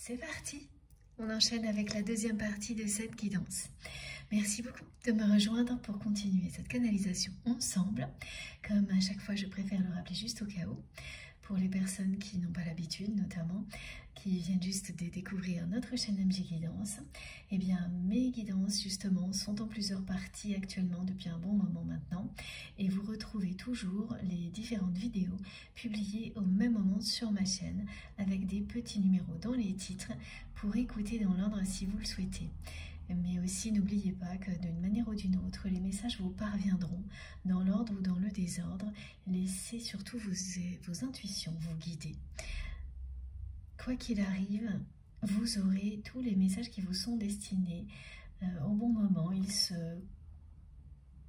C'est parti! On enchaîne avec la deuxième partie de cette guidance. Merci beaucoup de me rejoindre pour continuer cette canalisation ensemble. Comme à chaque fois, je préfère le rappeler juste au cas où, pour les personnes qui n'ont pas l'habitude, notamment, qui viennent juste de découvrir notre chaîne MJ Guidance. Eh bien, mes guidances, justement, sont en plusieurs parties actuellement depuis un bon moment maintenant. Et vous retrouvez toujours les différentes vidéos publiées au même moment sur ma chaîne, avec des petits numéros dans les titres pour écouter dans l'ordre si vous le souhaitez. Mais aussi, n'oubliez pas que d'une manière ou d'une autre, les messages vous parviendront dans l'ordre ou dans le désordre. Laissez surtout vos intuitions vous guider. Quoi qu'il arrive, vous aurez tous les messages qui vous sont destinés au bon moment. Ils se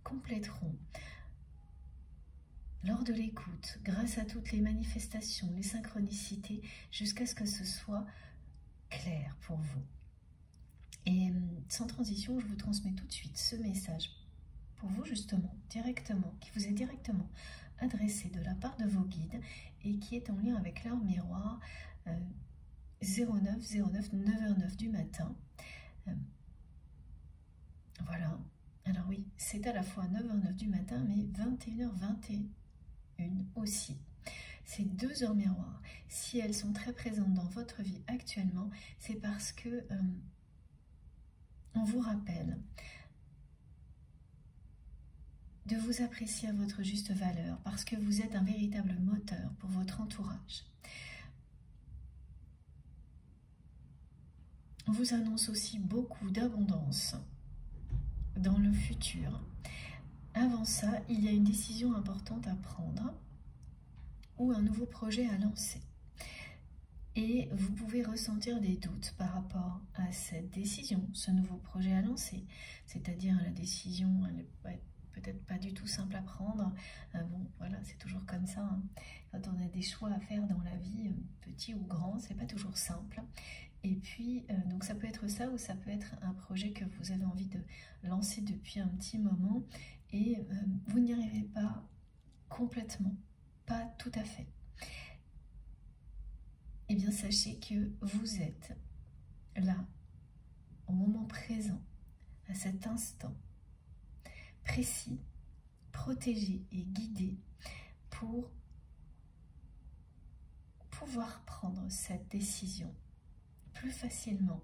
compléteront lors de l'écoute, grâce à toutes les manifestations, les synchronicités, jusqu'à ce que ce soit clair pour vous. Et sans transition, je vous transmets tout de suite ce message pour vous justement, directement, qui vous est directement adressé de la part de vos guides et qui est en lien avec l'heure miroir 0909 9h09 du matin. Voilà. Alors oui, c'est à la fois 9h09 du matin, mais 21h21 aussi. Ces 2 heures miroirs, si elles sont très présentes dans votre vie actuellement, c'est parce que on vous rappelle de vous apprécier à votre juste valeur parce que vous êtes un véritable moteur pour votre entourage. On vous annonce aussi beaucoup d'abondance dans le futur. Avant ça, il y a une décision importante à prendre ou un nouveau projet à lancer. Et vous pouvez ressentir des doutes par rapport à cette décision, ce nouveau projet à lancer. C'est-à-dire la décision, elle n'est peut-être pas du tout simple à prendre. Bon, voilà, c'est toujours comme ça. Hein. Quand on a des choix à faire dans la vie, petit ou grand, c'est pas toujours simple. Et puis, donc ça peut être ça ou ça peut être un projet que vous avez envie de lancer depuis un petit moment et vous n'y arrivez pas complètement, pas tout à fait. Eh bien, sachez que vous êtes là, au moment présent, à cet instant précis, protégé et guidé pour pouvoir prendre cette décision plus facilement,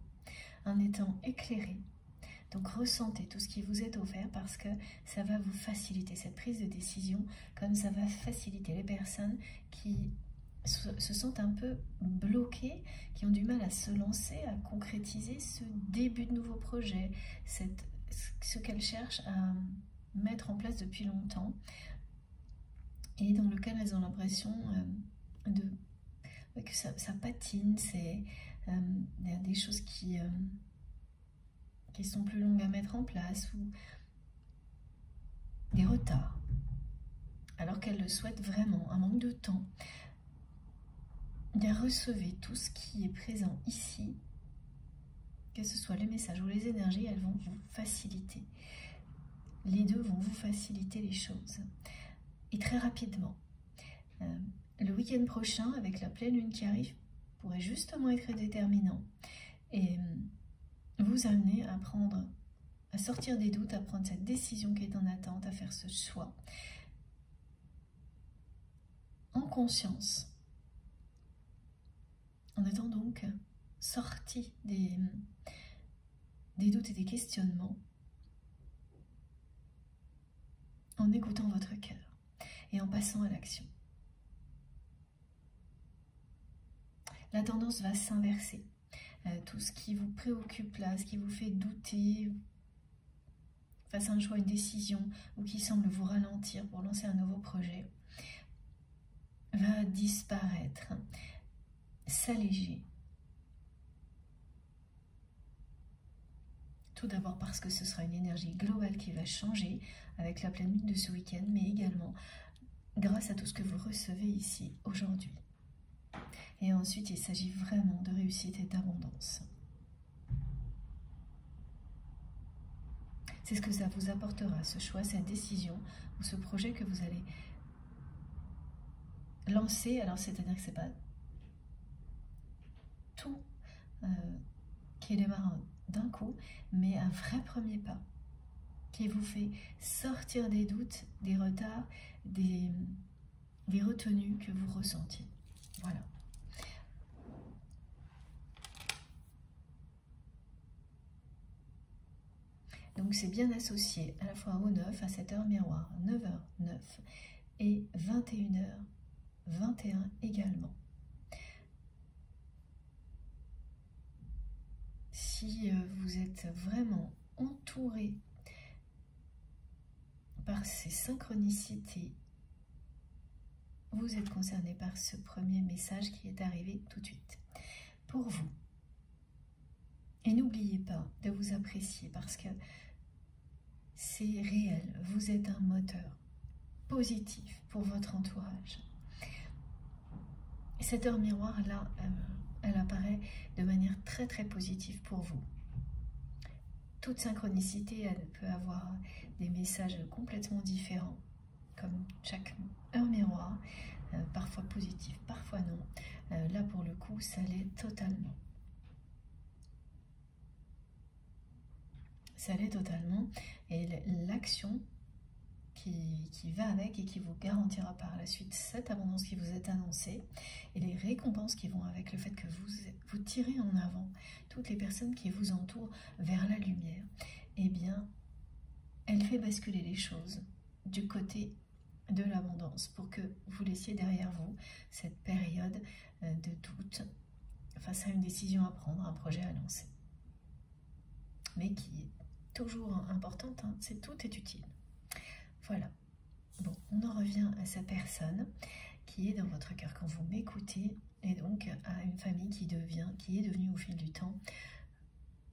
en étant éclairé. Donc ressentez tout ce qui vous est offert parce que ça va vous faciliter cette prise de décision, comme ça va faciliter les personnes qui se sentent un peu bloquées, qui ont du mal à se lancer, à concrétiser ce début de nouveau projet, ce qu'elles cherchent à mettre en place depuis longtemps et dans lequel elles ont l'impression que ça patine, il y a des choses qui sont plus longues à mettre en place ou des retards, alors qu'elles le souhaitent vraiment, un manque de temps. Bien, recevez tout ce qui est présent ici, que ce soit les messages ou les énergies, elles vont vous faciliter. Les deux vont vous faciliter les choses. Et très rapidement, le week-end prochain, avec la pleine lune qui arrive, pourrait justement être déterminant et vous amener à sortir des doutes, à prendre cette décision qui est en attente, à faire ce choix en conscience. En étant donc sorti des doutes et des questionnements, en écoutant votre cœur et en passant à l'action. La tendance va s'inverser. Tout ce qui vous préoccupe là, ce qui vous fait douter face à un choix, une décision, ou qui semble vous ralentir pour lancer un nouveau projet, va disparaître, s'alléger. Tout d'abord parce que ce sera une énergie globale qui va changer avec la pleine lune de ce week-end, mais également grâce à tout ce que vous recevez ici aujourd'hui. Et ensuite, il s'agit vraiment de réussite et d'abondance. C'est ce que ça vous apportera, ce choix, cette décision ou ce projet que vous allez lancer. Alors, c'est-à-dire que ce n'est pas tout qui démarre d'un coup, mais un vrai premier pas qui vous fait sortir des doutes, des retards, des retenues que vous ressentiez. Voilà. Donc c'est bien associé à la fois au 9, à cette heure miroir, 9h09 et 21h21 également. Si vous êtes vraiment entouré par ces synchronicités, vous êtes concerné par ce premier message qui est arrivé tout de suite pour vous. Et n'oubliez pas de vous apprécier parce que c'est réel, vous êtes un moteur positif pour votre entourage. Cette heure miroir là, elle apparaît de manière très très positive pour vous. Toute synchronicité, elle peut avoir des messages complètement différents, comme chaque heure miroir, parfois positif, parfois non. Là pour le coup, ça l'est totalement. Ça l'est totalement, et l'action qui va avec et qui vous garantira par la suite cette abondance qui vous est annoncée et les récompenses qui vont avec le fait que vous tirez en avant toutes les personnes qui vous entourent vers la lumière, eh bien, elle fait basculer les choses du côté de l'abondance pour que vous laissiez derrière vous cette période de doute face à une décision à prendre, un projet à lancer. Mais qui est toujours importante, hein, tout est utile. Voilà. Bon, on en revient à sa personne qui est dans votre cœur quand vous m'écoutez, et donc à une famille qui est devenue au fil du temps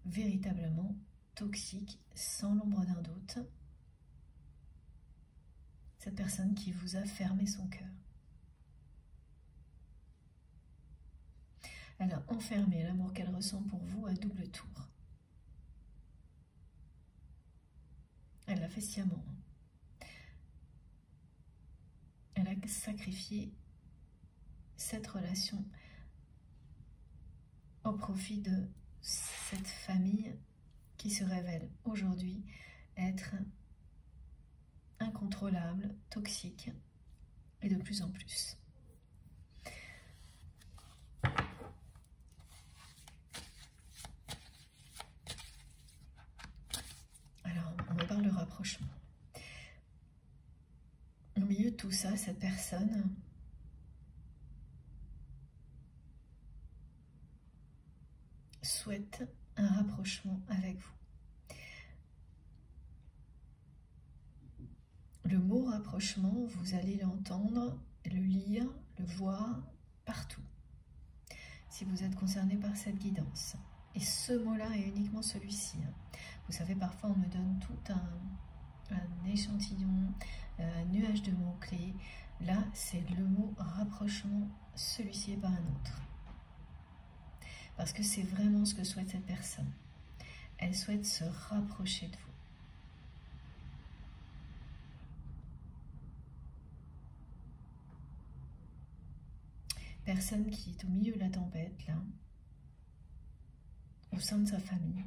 véritablement toxique, sans l'ombre d'un doute. Cette personne qui vous a fermé son cœur. Elle a enfermé l'amour qu'elle ressent pour vous à double tour. Elle l'a fait sciemment. Elle a sacrifié cette relation au profit de cette famille qui se révèle aujourd'hui être incontrôlable, toxique et de plus en plus. Alors, on me parle de rapprochement. Au milieu de tout ça, cette personne souhaite un rapprochement avec vous. Le mot rapprochement, vous allez l'entendre, le lire, le voir partout, si vous êtes concerné par cette guidance. Et ce mot-là est uniquement celui-ci. Vous savez, parfois on me donne tout un échantillon, un nuage de mots-clés. Là, c'est le mot rapprochement, celui-ci et pas un autre. Parce que c'est vraiment ce que souhaite cette personne. Elle souhaite se rapprocher de vous. Personne qui est au milieu de la tempête, là, au sein de sa famille.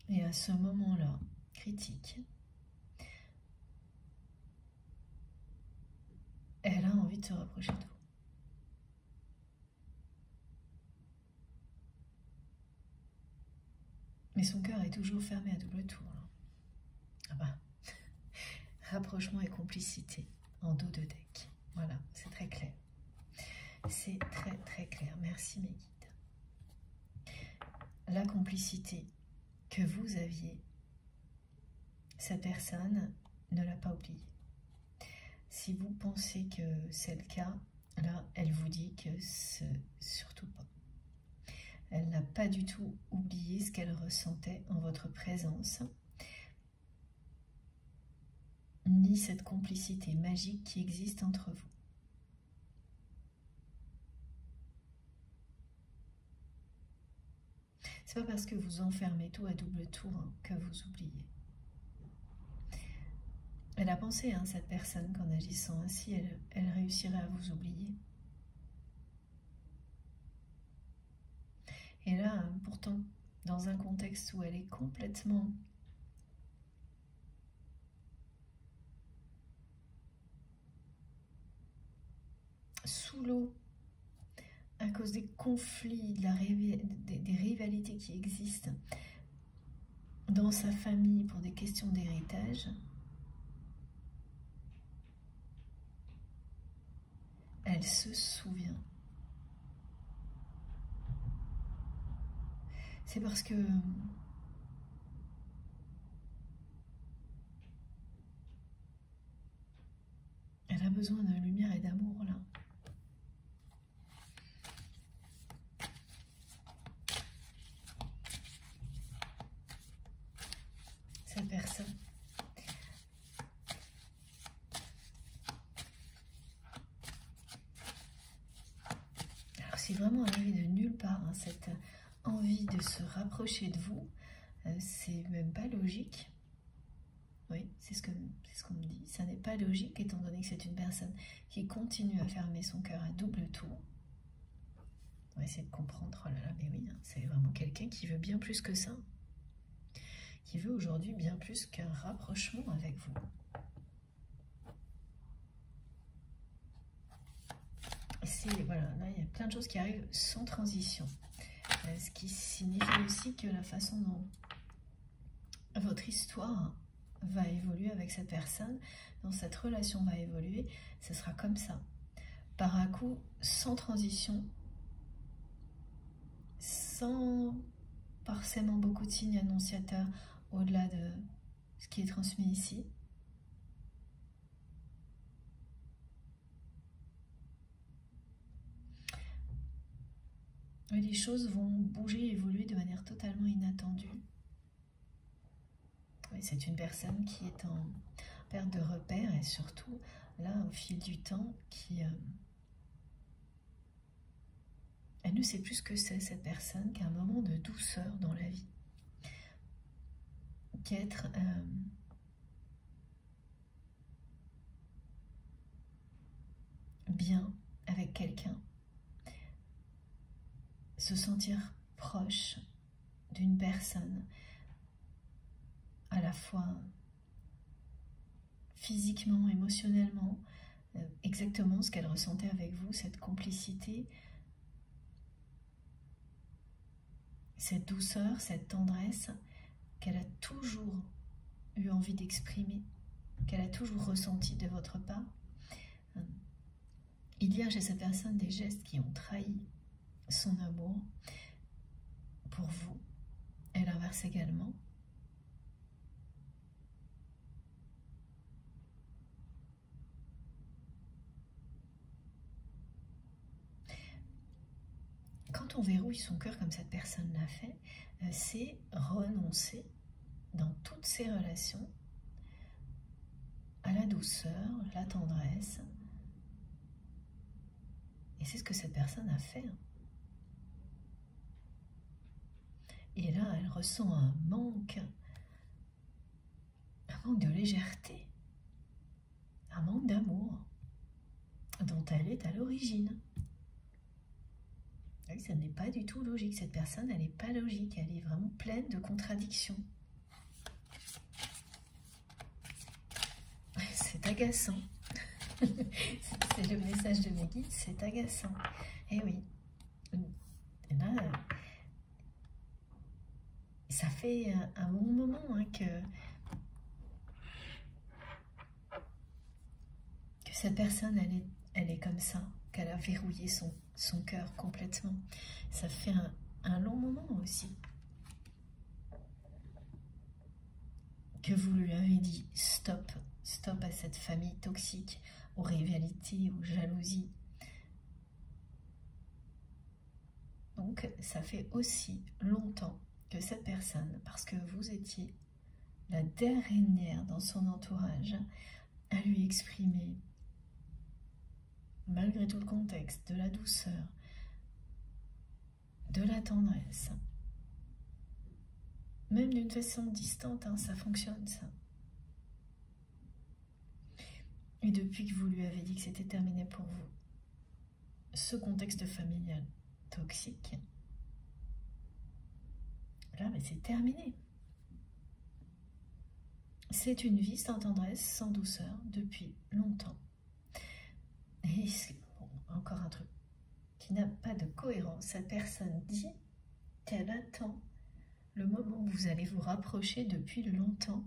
Et à ce moment-là, critique, elle a envie de se rapprocher de vous. Mais son cœur est toujours fermé à double tour. Là. Ah bah, rapprochement et complicité en dos de deck. Voilà, c'est très clair. C'est très très clair. Merci mes guides. La complicité que vous aviez, cette personne ne l'a pas oubliée. Si vous pensez que c'est le cas, là, elle vous dit que surtout pas. Elle n'a pas du tout oublié ce qu'elle ressentait en votre présence, ni cette complicité magique qui existe entre vous. C'est pas parce que vous enfermez tout à double tour que vous oubliez. Elle a pensé, hein, cette personne, qu'en agissant ainsi, elle réussirait à vous oublier. Et là, pourtant, dans un contexte où elle est complètement sous l'eau, à cause des conflits, des rivalités qui existent dans sa famille pour des questions d'héritage, elle se souvient. C'est parce que elle a besoin de lumière et d'amour là. Cette personne. Alors c'est vraiment arrivé de nulle part, hein, cette envie de se rapprocher de vous. C'est même pas logique. Oui, c'est ce qu'on me dit. Ça n'est pas logique étant donné que c'est une personne qui continue à fermer son cœur à double tour. On va essayer de comprendre. Oh là là, mais oui, hein, c'est vraiment quelqu'un qui veut bien plus que ça. Qui veut aujourd'hui bien plus qu'un rapprochement avec vous. Voilà, là, il y a plein de choses qui arrivent sans transition. Ce qui signifie aussi que la façon dont votre histoire va évoluer avec cette personne, dont cette relation va évoluer, ce sera comme ça. Par un coup, sans transition, sans forcément beaucoup de signes annonciateurs au-delà de ce qui est transmis ici. Et les choses vont bouger, évoluer de manière totalement inattendue. C'est une personne qui est en perte de repères et surtout, là, au fil du temps, elle ne sait plus ce que c'est, cette personne, qu'un moment de douceur dans la vie. Qu'être bien avec quelqu'un, se sentir proche d'une personne, à la fois physiquement, émotionnellement, exactement ce qu'elle ressentait avec vous, cette complicité, cette douceur, cette tendresse qu'elle a toujours eu envie d'exprimer, qu'elle a toujours ressenti de votre part. Il y a chez cette personne des gestes qui ont trahi son amour pour vous, et l'inverse également. Quand on verrouille son cœur comme cette personne l'a fait, c'est renoncer dans toutes ses relations à la douceur, la tendresse. Et c'est ce que cette personne a fait. Et là, elle ressent un manque de légèreté, un manque d'amour dont elle est à l'origine. Ça n'est pas du tout logique. Cette personne, elle n'est pas logique. Elle est vraiment pleine de contradictions. C'est agaçant. C'est le message de mes guides, c'est agaçant. Eh oui. Et là, ça fait un bon moment hein, que cette personne, elle est comme ça, qu'elle a verrouillé son cœur complètement. Ça fait un long moment aussi que vous lui avez dit stop, stop à cette famille toxique, aux rivalités, aux jalousies. Donc ça fait aussi longtemps que cette personne, parce que vous étiez la dernière dans son entourage à lui exprimer, malgré tout le contexte, de la douceur, de la tendresse, même d'une façon distante, hein, ça fonctionne ça. Et depuis que vous lui avez dit que c'était terminé pour vous, ce contexte familial toxique, là, mais c'est terminé. C'est une vie sans tendresse, sans douceur, depuis longtemps. Et bon, encore un truc qui n'a pas de cohérence. Cette personne dit qu'elle attend le moment où vous allez vous rapprocher depuis longtemps.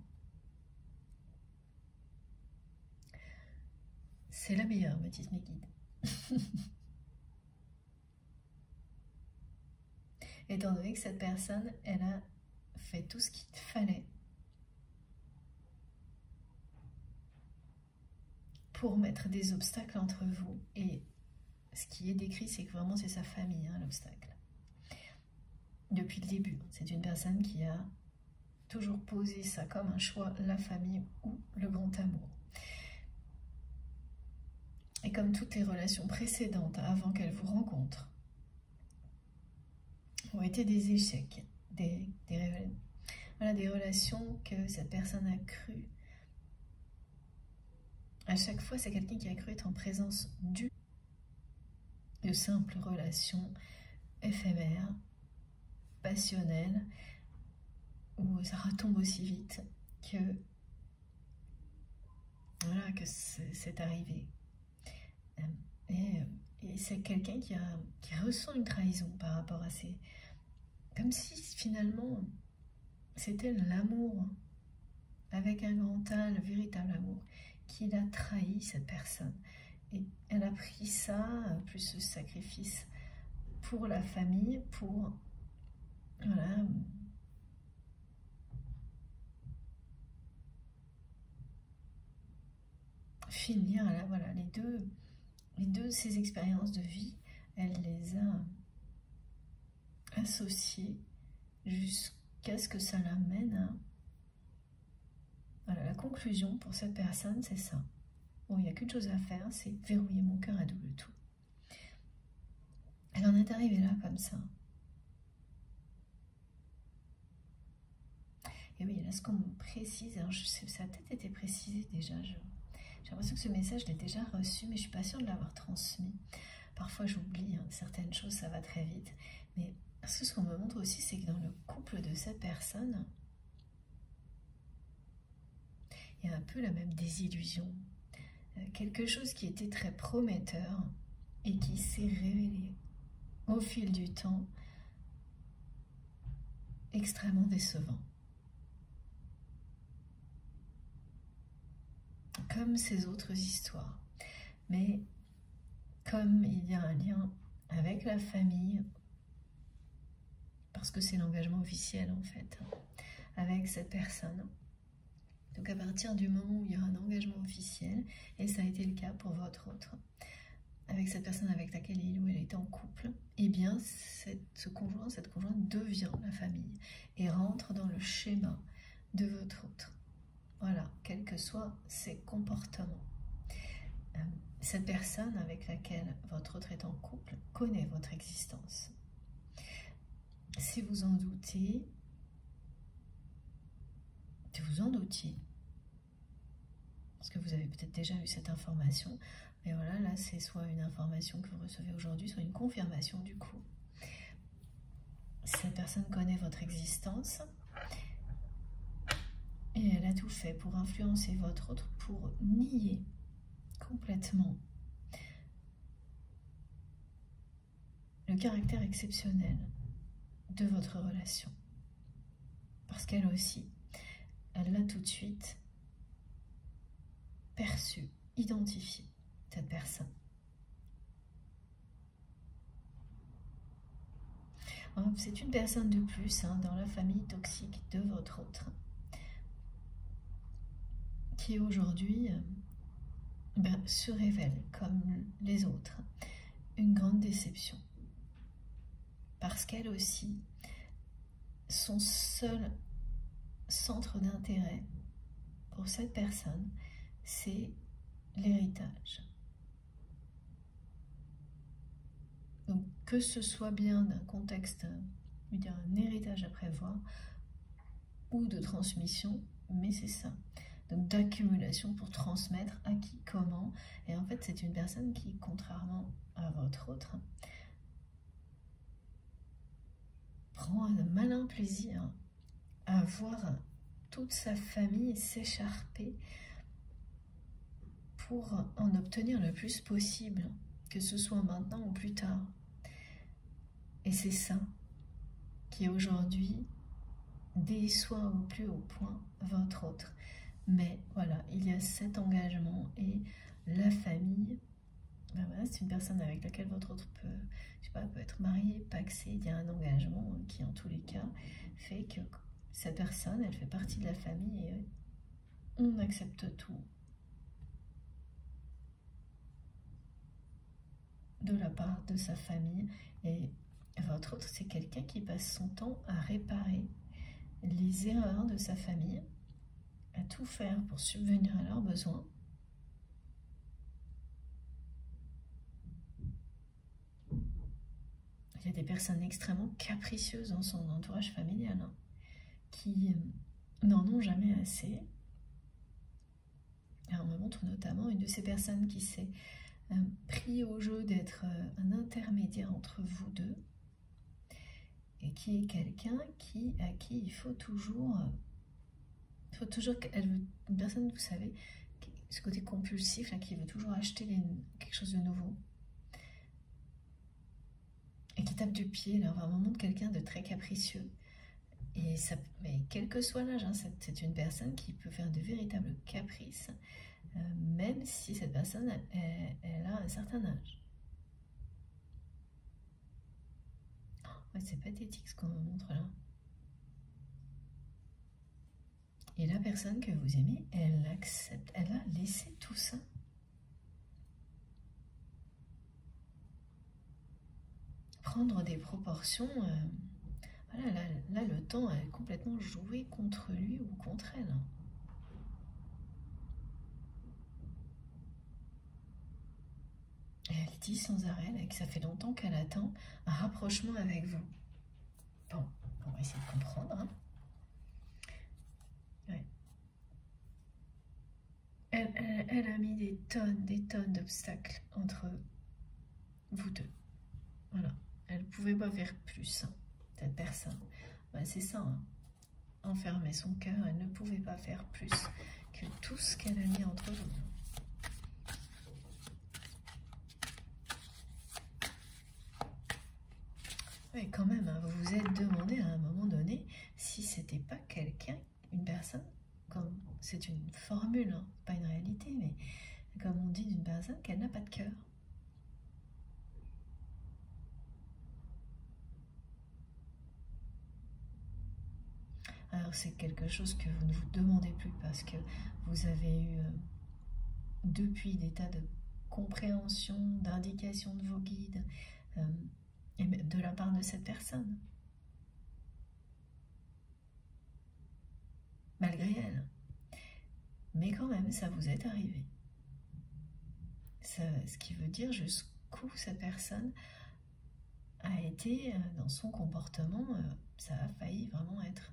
C'est la meilleure, me disent mes guides. Étant donné que cette personne, elle a fait tout ce qu'il fallait pour mettre des obstacles entre vous. Et ce qui est décrit, c'est que vraiment c'est sa famille, hein, l'obstacle. Depuis le début, c'est une personne qui a toujours posé ça comme un choix, la famille ou le grand amour. Et comme toutes les relations précédentes, avant qu'elle vous rencontre, ont été des échecs, des relations que cette personne a cru. À chaque fois, c'est quelqu'un qui a cru être en présence de simples relations éphémères, passionnelles, où ça retombe aussi vite que voilà, que c'est arrivé. Et c'est quelqu'un qui ressent une trahison par rapport à ces... Comme si finalement c'était l'amour, avec un grand A, le véritable amour, qui l'a trahi, cette personne. Et elle a pris ça, plus ce sacrifice pour la famille, pour... Voilà... finir, là, voilà, les deux, ces expériences de vie, elle les a associées jusqu'à ce que ça l'amène à... Voilà, la conclusion pour cette personne, c'est ça. Bon, il n'y a qu'une chose à faire, c'est verrouiller mon cœur à double tour. Elle en est arrivée là, comme ça. Et oui, là, ce qu'on me précise, alors je sais, ça a peut-être été précisé déjà, j'ai l'impression que ce message, je l'ai déjà reçu, mais je ne suis pas sûre de l'avoir transmis. Parfois, j'oublie hein, certaines choses, ça va très vite. Mais ce qu'on me montre aussi, c'est que dans le couple de cette personne, il y a un peu la même désillusion. Quelque chose qui était très prometteur et qui s'est révélé au fil du temps extrêmement décevant. Comme ces autres histoires. Mais comme il y a un lien avec la famille, parce que c'est l'engagement officiel en fait, avec cette personne. Donc à partir du moment où il y a un engagement officiel, et ça a été le cas pour votre autre, avec cette personne avec laquelle il ou elle est en couple, eh bien ce conjoint, cette conjointe devient la famille et rentre dans le schéma de votre autre. Voilà, quels que soient ses comportements. Cette personne avec laquelle votre autre est en couple connaît votre existence. Si vous en doutez, si vous en doutiez, parce que vous avez peut-être déjà eu cette information, mais voilà, là c'est soit une information que vous recevez aujourd'hui, soit une confirmation du coup. Cette personne connaît votre existence et elle a tout fait pour influencer votre autre, pour nier complètement le caractère exceptionnel de votre relation. Parce qu'elle aussi, elle l'a tout de suite perçu, identifié, cette personne. C'est une personne de plus hein, dans la famille toxique de votre autre, qui aujourd'hui se révèle comme les autres une grande déception. Parce qu'elle aussi, son seul centre d'intérêt pour cette personne, c'est l'héritage. Donc que ce soit bien d'un contexte, un héritage à prévoir, ou de transmission, mais c'est ça. donc d'accumulation pour transmettre à qui, comment. Et en fait, c'est une personne qui, contrairement à votre autre, prend un malin plaisir à voir toute sa famille s'écharper pour en obtenir le plus possible, que ce soit maintenant ou plus tard. Et c'est ça qui aujourd'hui déçoit au plus haut point votre autre. Mais voilà, il y a cet engagement et la famille, ben voilà, c'est une personne avec laquelle votre autre peut, je sais pas, peut être marié, pacsé. Il y a un engagement qui en tous les cas fait que cette personne, elle fait partie de la famille et on accepte tout de la part de sa famille. Et votre autre, c'est quelqu'un qui passe son temps à réparer les erreurs de sa famille, à tout faire pour subvenir à leurs besoins. Il y a des personnes extrêmement capricieuses dans son entourage familial, hein, qui n'en ont jamais assez. Alors, on me montre notamment une de ces personnes qui s'est pris au jeu d'être un intermédiaire entre vous deux, et qui est quelqu'un à qui il faut toujours une personne, vous savez, ce côté compulsif là, qui veut toujours acheter quelque chose de nouveau et qui tape du pied. Là, on montre quelqu'un de très capricieux, et ça, mais quel que soit l'âge, hein, c'est une personne qui peut faire de véritables caprices, même si cette personne elle a un certain âge. Ouais, c'est pathétique ce qu'on me montre là. Et la personne que vous aimez, elle accepte, elle a laissé tout ça. Prendre des proportions, voilà, là, le temps a complètement joué contre lui ou contre elle. Et elle dit sans arrêt que ça fait longtemps qu'elle attend un rapprochement avec vous. Bon, on va essayer de comprendre. Hein. Ouais. Elle a mis des tonnes d'obstacles entre vous deux. Voilà. Elle ne pouvait pas faire plus, hein, cette personne. Ben, c'est ça, hein. Enfermer son cœur, elle ne pouvait pas faire plus que tout ce qu'elle a mis entre vous. Oui, quand même, hein, vous vous êtes demandé à un moment donné si c'était pas quelqu'un, une personne, comme c'est une formule, hein, pas une réalité, mais comme on dit d'une personne qu'elle n'a pas de cœur. Alors c'est quelque chose que vous ne vous demandez plus parce que vous avez eu depuis des tas de compréhension, d'indications de vos guides, et de la part de cette personne. Malgré elle. Mais quand même, ça vous est arrivé. Ce qui veut dire jusqu'où cette personne a été dans son comportement, ça a failli vraiment être.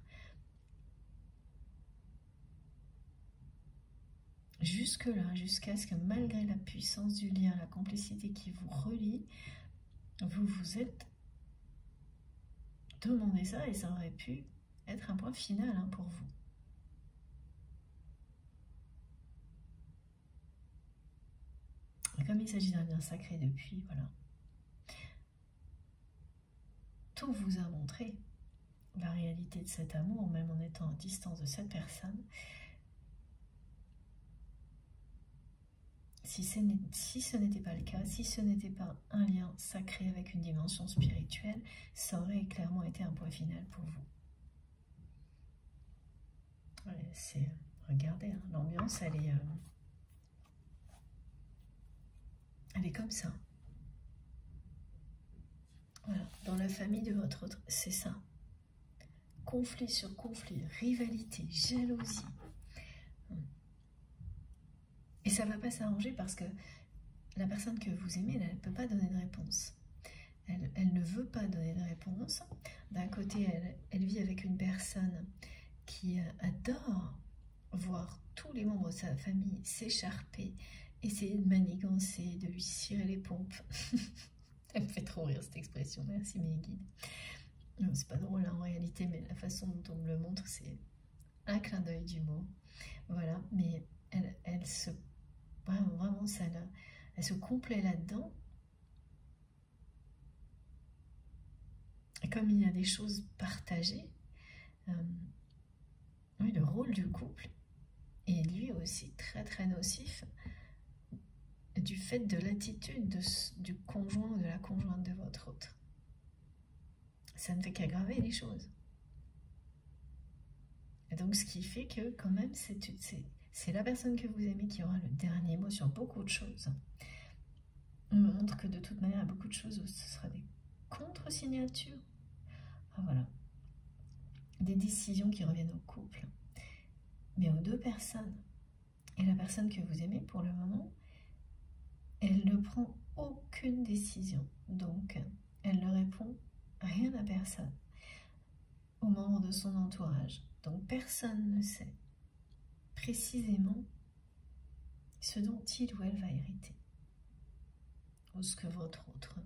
Jusque-là, jusqu'à ce que malgré la puissance du lien, la complicité qui vous relie, vous vous êtes demandé ça et ça aurait pu être un point final, hein, pour vous. Et comme il s'agit d'un lien sacré depuis, voilà, tout vous a montré la réalité de cet amour, même en étant à distance de cette personne. Si ce n'était pas le cas, si ce n'était pas un lien sacré avec une dimension spirituelle, ça aurait clairement été un point final pour vous. Ouais, regardez, hein, l'ambiance, elle est comme ça. Voilà, dans la famille de votre autre, c'est ça. Conflit sur conflit, rivalité, jalousie. Et ça ne va pas s'arranger parce que la personne que vous aimez, elle ne peut pas donner de réponse. Elle ne veut pas donner de réponse. D'un côté, elle vit avec une personne qui adore voir tous les membres de sa famille s'écharper, essayer de manigancer, de lui cirer les pompes. Elle me fait trop rire cette expression, merci mes guides. C'est pas drôle en réalité, mais la façon dont on me le montre, c'est un clin d'œil d'humour. Voilà, mais elle se... Vraiment, ça, elle se complaît là-dedans. Et comme il y a des choses partagées, oui, le rôle du couple est lui aussi très très nocif du fait de l'attitude du conjoint ou de la conjointe de votre autre. Ça ne fait qu'aggraver les choses. Et donc ce qui fait que quand même c'est la personne que vous aimez qui aura le dernier mot sur beaucoup de choses. On me montre que de toute manière, à beaucoup de choses, ce sera des contre-signatures. Ah, voilà. Des décisions qui reviennent au couple, mais aux deux personnes. Et la personne que vous aimez, pour le moment, elle ne prend aucune décision. Donc, elle ne répond rien à personne, aux membres de son entourage. Donc, personne ne sait précisément ce dont il ou elle va hériter, ou ce que votre autre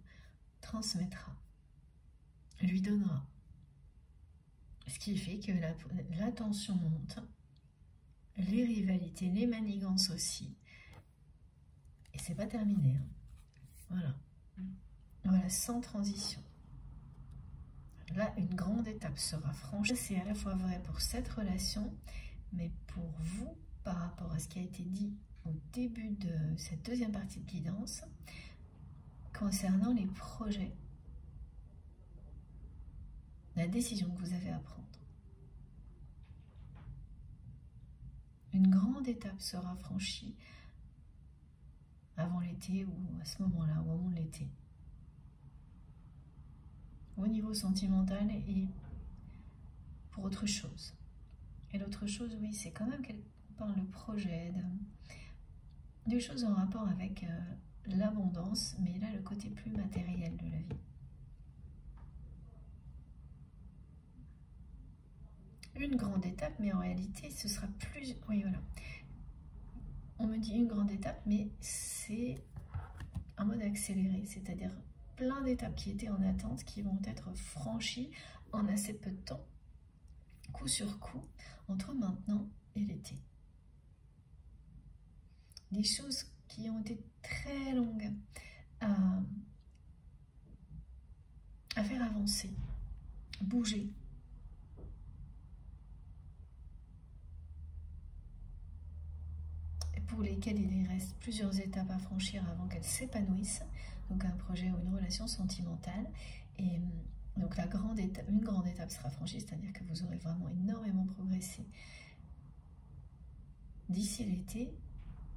transmettra, lui donnera. Ce qui fait que la tension monte, les rivalités, les manigances aussi. Et c'est pas terminé. Hein. Voilà. Voilà, sans transition. Là, une grande étape sera franchie. C'est à la fois vrai pour cette relation, mais pour vous, par rapport à ce qui a été dit au début de cette deuxième partie de guidance, concernant les projets, la décision que vous avez à prendre. Une grande étape sera franchie avant l'été ou à ce moment-là, au moment de l'été. Au niveau sentimental et pour autre chose. Et l'autre chose, oui, c'est quand même qu'elle parle de projet, des choses en rapport avec l'abondance, mais là, le côté plus matériel de la vie. Une grande étape, mais en réalité, ce sera plus... Oui, voilà. On me dit une grande étape, mais c'est un mode accéléré, c'est-à-dire plein d'étapes qui étaient en attente, qui vont être franchies en assez peu de temps, coup sur coup, entre maintenant et l'été. Des choses qui ont été très longues à faire avancer, bouger. Pour lesquelles il reste plusieurs étapes à franchir avant qu'elles s'épanouissent, donc un projet ou une relation sentimentale. Et donc une grande étape sera franchie, c'est-à-dire que vous aurez vraiment énormément progressé d'ici l'été.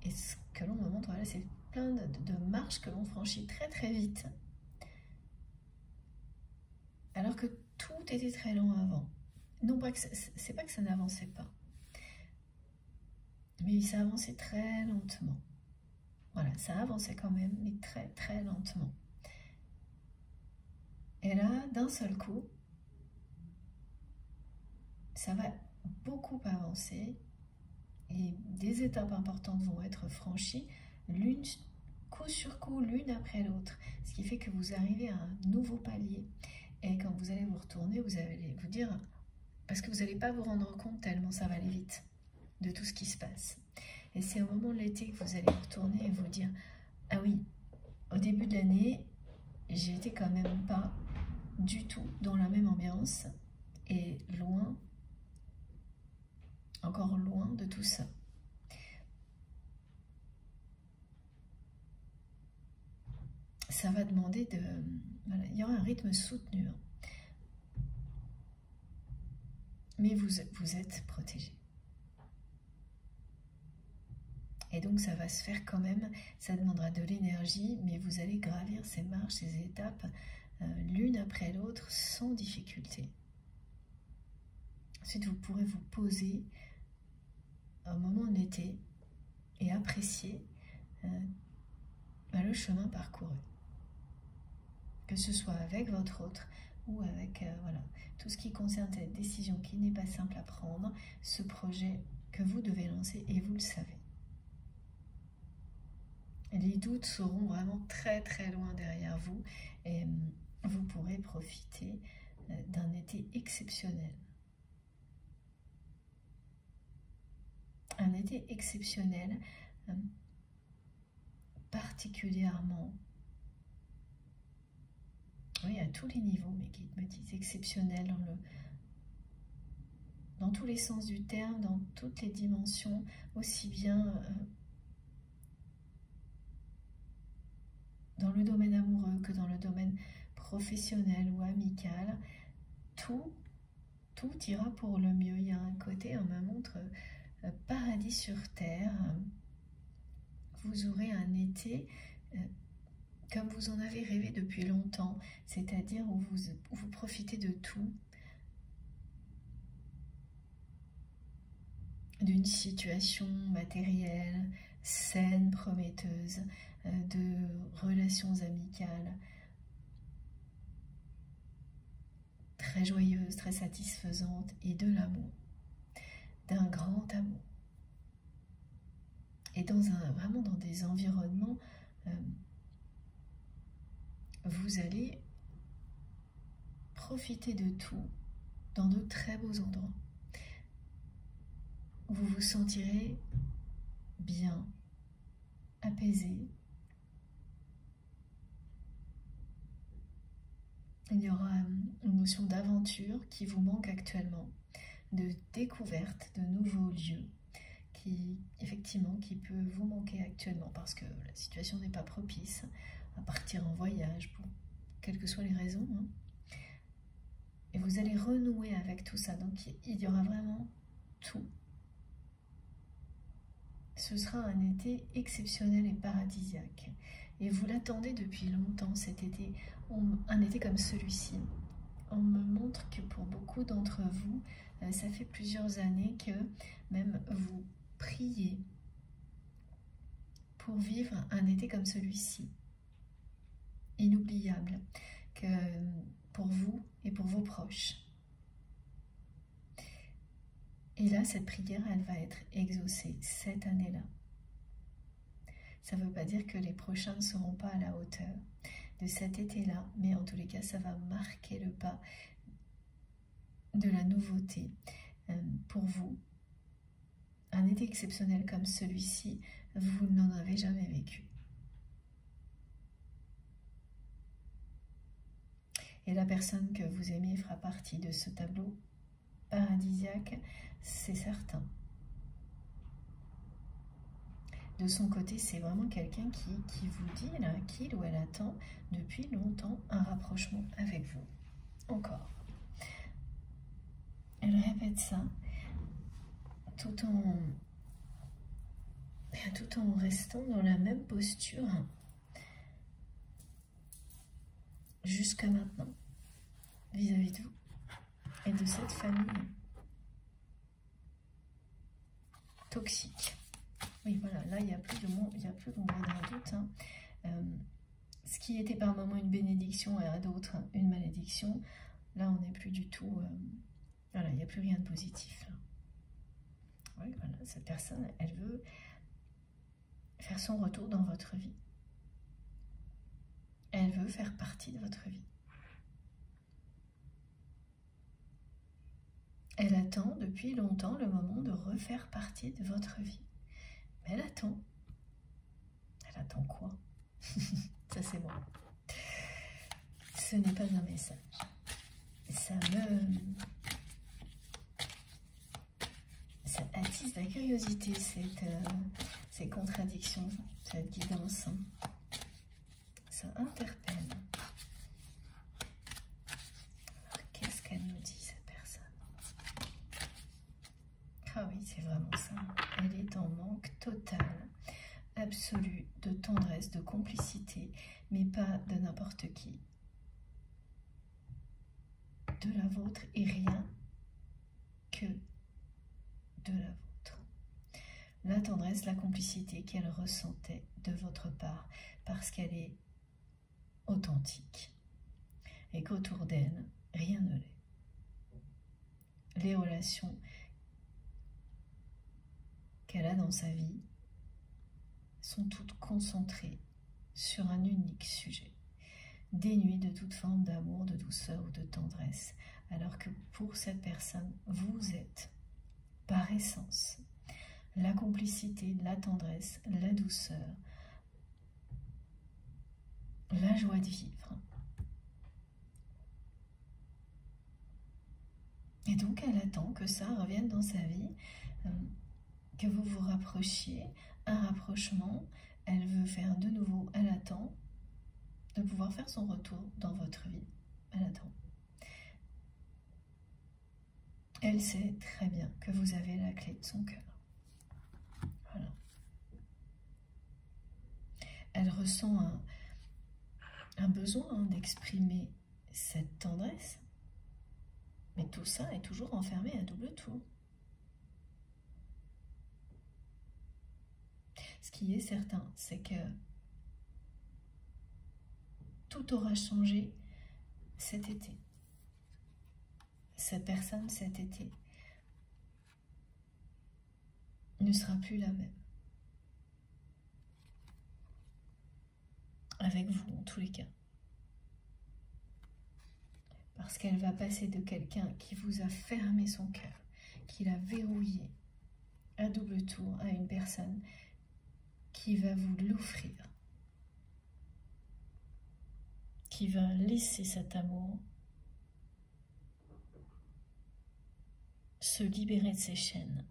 Et ce que l'on me montre, voilà, c'est plein de marches que l'on franchit très très vite, alors que tout était très lent avant. Non pas que c'est pas que ça n'avançait pas, mais ça avançait très lentement. Voilà, ça avançait quand même, mais très très lentement. Et là, d'un seul coup, ça va beaucoup avancer et des étapes importantes vont être franchies, l'une coup sur coup, l'une après l'autre. Ce qui fait que vous arrivez à un nouveau palier. Et quand vous allez vous retourner, vous allez vous dire, parce que vous n'allez pas vous rendre compte tellement ça va aller vite de tout ce qui se passe. Et c'est au moment de l'été que vous allez vous retourner et vous dire, ah oui, au début de l'année, j'étais quand même pas du tout dans la même ambiance et loin, encore loin de tout ça. Ça va demander de... Voilà, il y aura un rythme soutenu. Hein. Mais vous êtes protégé. Et donc ça va se faire quand même, ça demandera de l'énergie, mais vous allez gravir ces marches, ces étapes, l'une après l'autre, sans difficulté. Ensuite, vous pourrez vous poser un moment de l'été et apprécier le chemin parcouru. Que ce soit avec votre autre ou avec voilà, tout ce qui concerne cette décision qui n'est pas simple à prendre, ce projet que vous devez lancer et vous le savez. Les doutes seront vraiment très très loin derrière vous et vous pourrez profiter d'un été exceptionnel. Un été exceptionnel, particulièrement, oui, à tous les niveaux, mes guides me disent exceptionnel dans tous les sens du terme, dans toutes les dimensions, aussi bien dans le domaine amoureux que dans le domaine professionnel ou amical. Tout ira pour le mieux. Il y a un côté, on me montre paradis sur terre. Vous aurez un été comme vous en avez rêvé depuis longtemps, c'est-à-dire où vous profitez de tout, d'une situation matérielle, saine, prometteuse, de relations amicales, très joyeuses, très satisfaisantes, et de l'amour, d'un grand amour. Et vraiment dans des environnements, vous allez profiter de tout dans de très beaux endroits. Vous vous sentirez bien, apaisé. Il y aura une notion d'aventure qui vous manque actuellement, de découverte de nouveaux lieux qui peut vous manquer actuellement parce que la situation n'est pas propice à partir en voyage pour quelles que soient les raisons. Et vous allez renouer avec tout ça, donc il y aura vraiment tout. Ce sera un été exceptionnel et paradisiaque. Et vous l'attendez depuis longtemps, cet été, un été comme celui-ci. On me montre que pour beaucoup d'entre vous, ça fait plusieurs années que même vous priez pour vivre un été comme celui-ci. Inoubliable que pour vous et pour vos proches. Et là, cette prière, elle va être exaucée cette année-là. Ça ne veut pas dire que les prochains ne seront pas à la hauteur de cet été-là, mais en tous les cas, ça va marquer le pas de la nouveauté pour vous. Un été exceptionnel comme celui-ci, vous n'en avez jamais vécu. Et la personne que vous aimez fera partie de ce tableau paradisiaque, c'est certain. De son côté, c'est vraiment quelqu'un qui vous dit là, qu'il ou elle attend depuis longtemps un rapprochement avec vous. Encore. Elle répète ça tout en restant dans la même posture jusqu'à maintenant vis-à-vis de vous et de cette famille toxique. Oui, voilà, là, il n'y a plus d'ombre d'un doute. Ce qui était par moments une bénédiction et à d'autres une malédiction, là, on n'est plus du tout... voilà, il n'y a plus rien de positif. Là. Oui, voilà, cette personne, elle veut faire son retour dans votre vie. Elle veut faire partie de votre vie. Elle attend depuis longtemps le moment de refaire partie de votre vie. Mais elle attend. Elle attend quoi? Ça, c'est bon. Ce n'est pas un message. Ça attise la curiosité, ces contradictions, cette guidance. Ça interpelle. Alors, qu'est-ce qu'elle nous dit, cette personne? Ah oui, c'est vraiment ça. Elle est en manque total, absolu, de tendresse, de complicité, mais pas de n'importe qui. De la vôtre et rien que de la vôtre. La tendresse, la complicité qu'elle ressentait de votre part, parce qu'elle est authentique et qu'autour d'elle, rien ne l'est. Les relations qu'elle a dans sa vie sont toutes concentrées sur un unique sujet, dénué de toute forme d'amour, de douceur ou de tendresse, alors que pour cette personne, vous êtes, par essence, la complicité, la tendresse, la douceur, la joie de vivre. Et donc, elle attend que ça revienne dans sa vie, que vous vous rapprochiez, un rapprochement. Elle veut faire de nouveau, elle attend de pouvoir faire son retour dans votre vie. Elle attend. Elle sait très bien que vous avez la clé de son cœur. Voilà. Elle ressent un besoin d'exprimer cette tendresse, mais tout ça est toujours enfermé à double tour. Ce qui est certain, c'est que tout aura changé cet été. Cette personne, cet été, ne sera plus la même. Avec vous, en tous les cas. Parce qu'elle va passer de quelqu'un qui vous a fermé son cœur, qui l'a verrouillé à double tour, à une personne qui va vous l'offrir, qui va laisser cet amour se libérer de ses chaînes.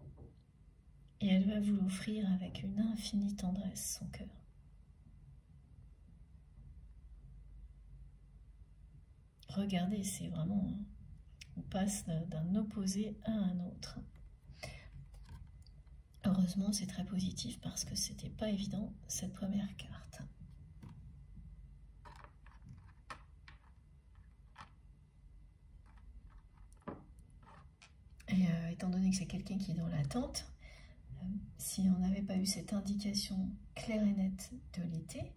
Et elle va vous l'offrir avec une infinie tendresse, son cœur. Regardez, c'est vraiment, on passe d'un opposé à un autre. Heureusement, c'est très positif parce que c'était pas évident cette première carte. Et étant donné que c'est quelqu'un qui est dans l'attente, si on n'avait pas eu cette indication claire et nette de l'été,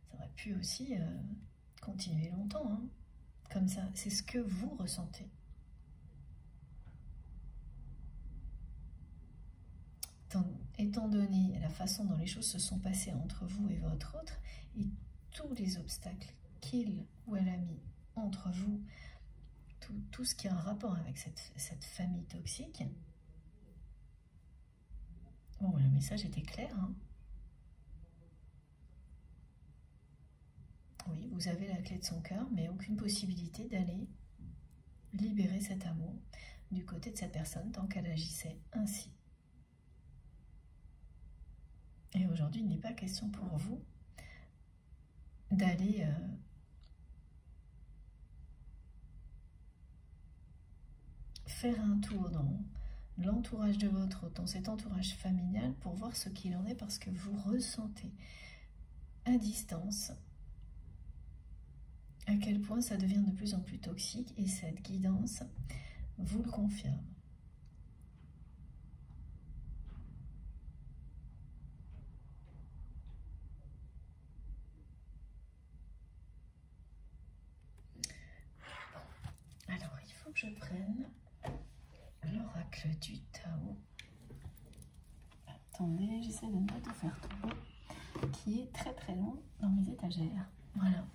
ça aurait pu aussi continuer longtemps, hein. Comme ça, c'est ce que vous ressentez. Étant donné la façon dont les choses se sont passées entre vous et votre autre, et tous les obstacles qu'il ou elle a mis entre vous, tout ce qui a un rapport avec cette famille toxique, bon, le message était clair, hein. Oui, vous avez la clé de son cœur, mais aucune possibilité d'aller libérer cet amour du côté de cette personne tant qu'elle agissait ainsi. Et aujourd'hui, il n'est pas question pour vous d'aller faire un tour dans l'entourage de votre autre, dans cet entourage familial, pour voir ce qu'il en est, parce que vous ressentez à distance à quel point ça devient de plus en plus toxique, et cette guidance vous le confirme. Bon. Alors, il faut que je prenne l'oracle du Tao. Attendez, j'essaie de ne pas tout faire tomber, qui est très très long dans mes étagères. Voilà.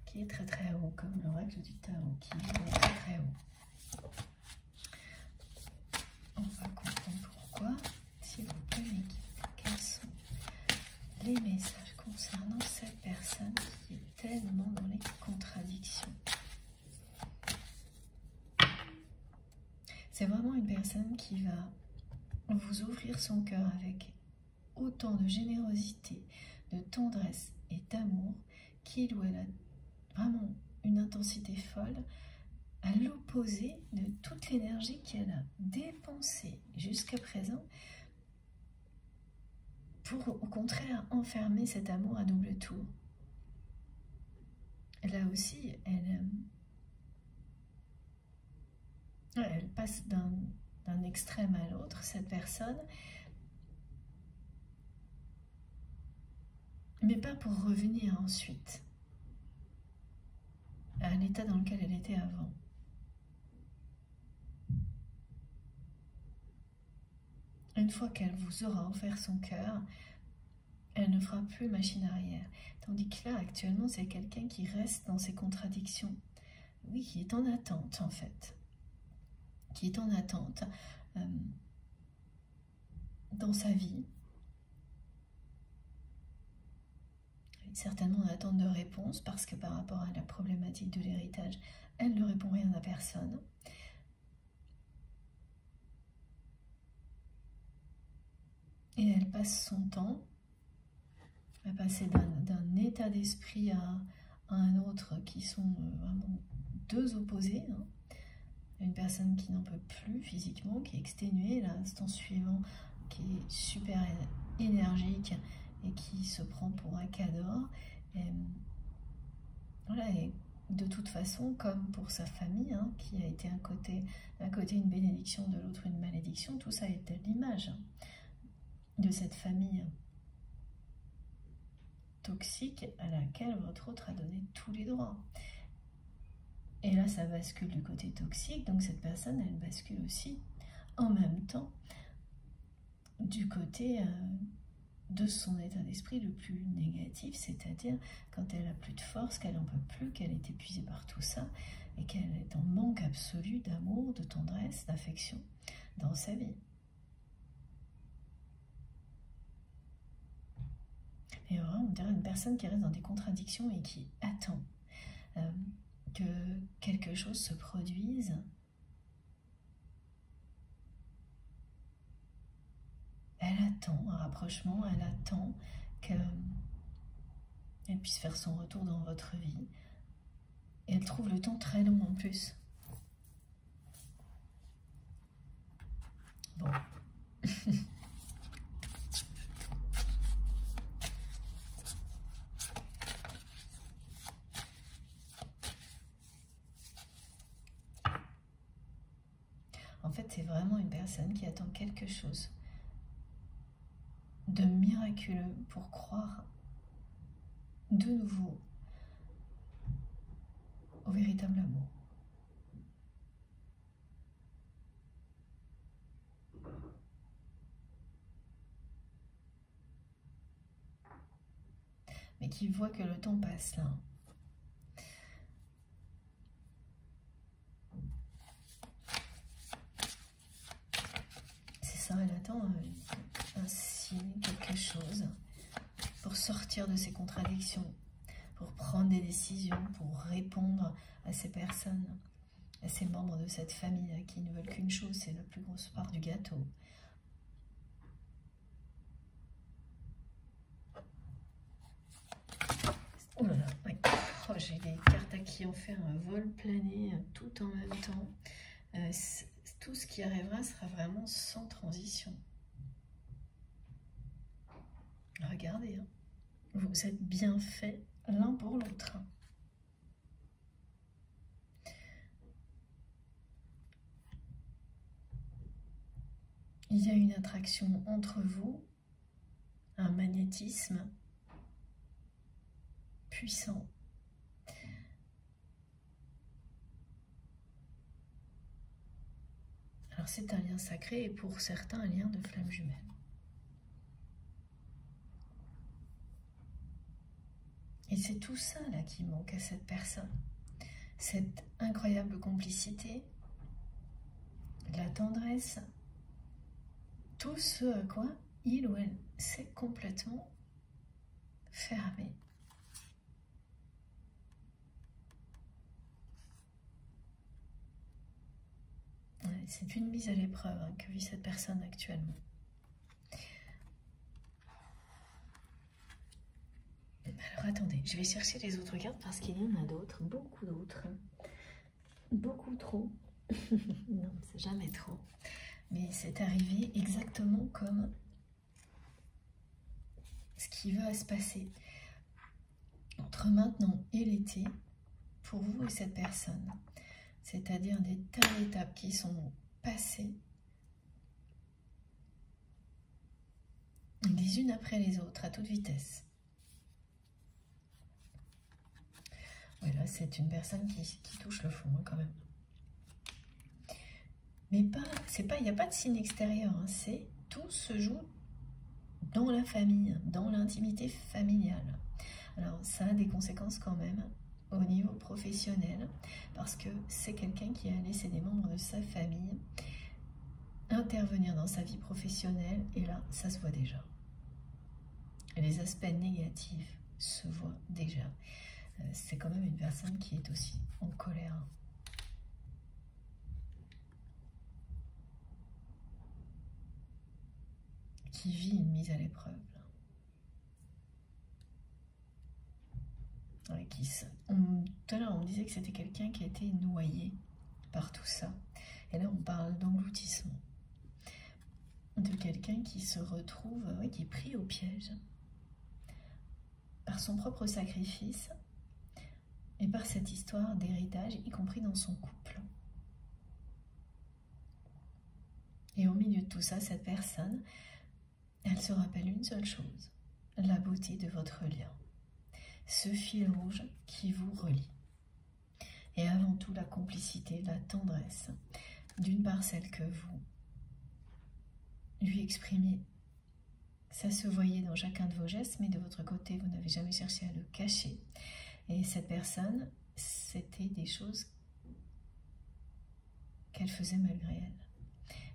Qui est très très haut, comme l'oracle du Tao, qui est très très haut. On va comprendre pourquoi, s'il vous plaît, quels sont les messages concernant cette personne qui est tellement dans les contradictions. C'est vraiment une personne qui va vous ouvrir son cœur avec autant de générosité, de tendresse et d'amour qu'il ou elle a vraiment une intensité folle, à l'opposé de toute l'énergie qu'elle a dépensée jusqu'à présent pour au contraire enfermer cet amour à double tour. Là aussi, elle passe d'un extrême à l'autre, cette personne, mais pas pour revenir ensuite à l'état dans lequel elle était avant. une fois qu'elle vous aura offert son cœur, elle ne fera plus machine arrière. Tandis que là, actuellement, c'est quelqu'un qui reste dans ses contradictions. Oui, qui est en attente, en fait. Qui est en attente dans sa vie. Certainement en attente de réponse, parce que par rapport à la problématique de l'héritage, elle ne répond rien à personne. Et elle passe son temps à passer d'un état d'esprit à un autre qui sont vraiment deux opposés. Hein. Une personne qui n'en peut plus physiquement, qui est exténuée, l'instant suivant qui est super énergique et qui se prend pour un cador. Et, voilà, et de toute façon, comme pour sa famille, hein, qui a été d'un côté une bénédiction, de l'autre une malédiction, tout ça est l'image de cette famille toxique à laquelle votre autre a donné tous les droits. Et là, ça bascule du côté toxique, donc cette personne, elle bascule aussi en même temps du côté de son état d'esprit le plus négatif, c'est-à-dire quand elle a plus de force, qu'elle n'en peut plus, qu'elle est épuisée par tout ça, et qu'elle est en manque absolu d'amour, de tendresse, d'affection dans sa vie. Et vraiment, on dirait une personne qui reste dans des contradictions et qui attend que quelque chose se produise. Elle attend un rapprochement, elle attend qu'elle puisse faire son retour dans votre vie. Et elle trouve le temps très long en plus. Bon. En fait, c'est vraiment une personne qui attend quelque chose de miraculeux pour croire de nouveau au véritable amour. Mais qui voit que le temps passe là. C'est ça, elle attend un signe, quelque chose, pour sortir de ses contradictions, pour prendre des décisions, pour répondre à ces personnes, à ces membres de cette famille qui ne veulent qu'une chose, c'est la plus grosse part du gâteau. Oh là là, oui. Oh, j'ai des cartes qui ont fait un vol plané tout en même temps. Tout ce qui arrivera sera vraiment sans transition. Regardez, hein. Vous êtes bien faits l'un pour l'autre. Il y a une attraction entre vous, un magnétisme puissant. Alors c'est un lien sacré et pour certains un lien de flamme jumelle. Et c'est tout ça là qui manque à cette personne. Cette incroyable complicité, la tendresse, tout ce à quoi il ou elle s'est complètement fermé. C'est une mise à l'épreuve hein, que vit cette personne actuellement. Alors attendez, je vais chercher les autres cartes parce qu'il y en a d'autres, beaucoup d'autres. Beaucoup trop. Non, c'est jamais trop. Mais c'est arrivé exactement comme ce qui va se passer entre maintenant et l'été pour vous et cette personne. C'est-à-dire des tas d'étapes qui sont passées les unes après les autres à toute vitesse. Voilà, c'est une personne qui touche le fond hein, quand même. Mais pas, il n'y a pas de signe extérieur, hein, c'est tout se joue dans la famille, dans l'intimité familiale. Alors ça a des conséquences quand même au niveau professionnel, parce que c'est quelqu'un qui a laissé des membres de sa famille intervenir dans sa vie professionnelle, et là, ça se voit déjà. Et les aspects négatifs se voient déjà. C'est quand même une personne qui est aussi en colère. Qui vit une mise à l'épreuve. Ouais, tout à l'heure, on me disait que c'était quelqu'un qui a été noyé par tout ça. Et là, on parle d'engloutissement. De quelqu'un qui se retrouve, qui est pris au piège par son propre sacrifice et par cette histoire d'héritage, y compris dans son couple. Et au milieu de tout ça, cette personne, elle se rappelle une seule chose, la beauté de votre lien. Ce fil rouge qui vous relie. Et avant tout, la complicité, la tendresse, d'une part celle que vous lui exprimiez. Ça se voyait dans chacun de vos gestes, mais de votre côté, vous n'avez jamais cherché à le cacher. Et cette personne, c'était des choses qu'elle faisait malgré elle.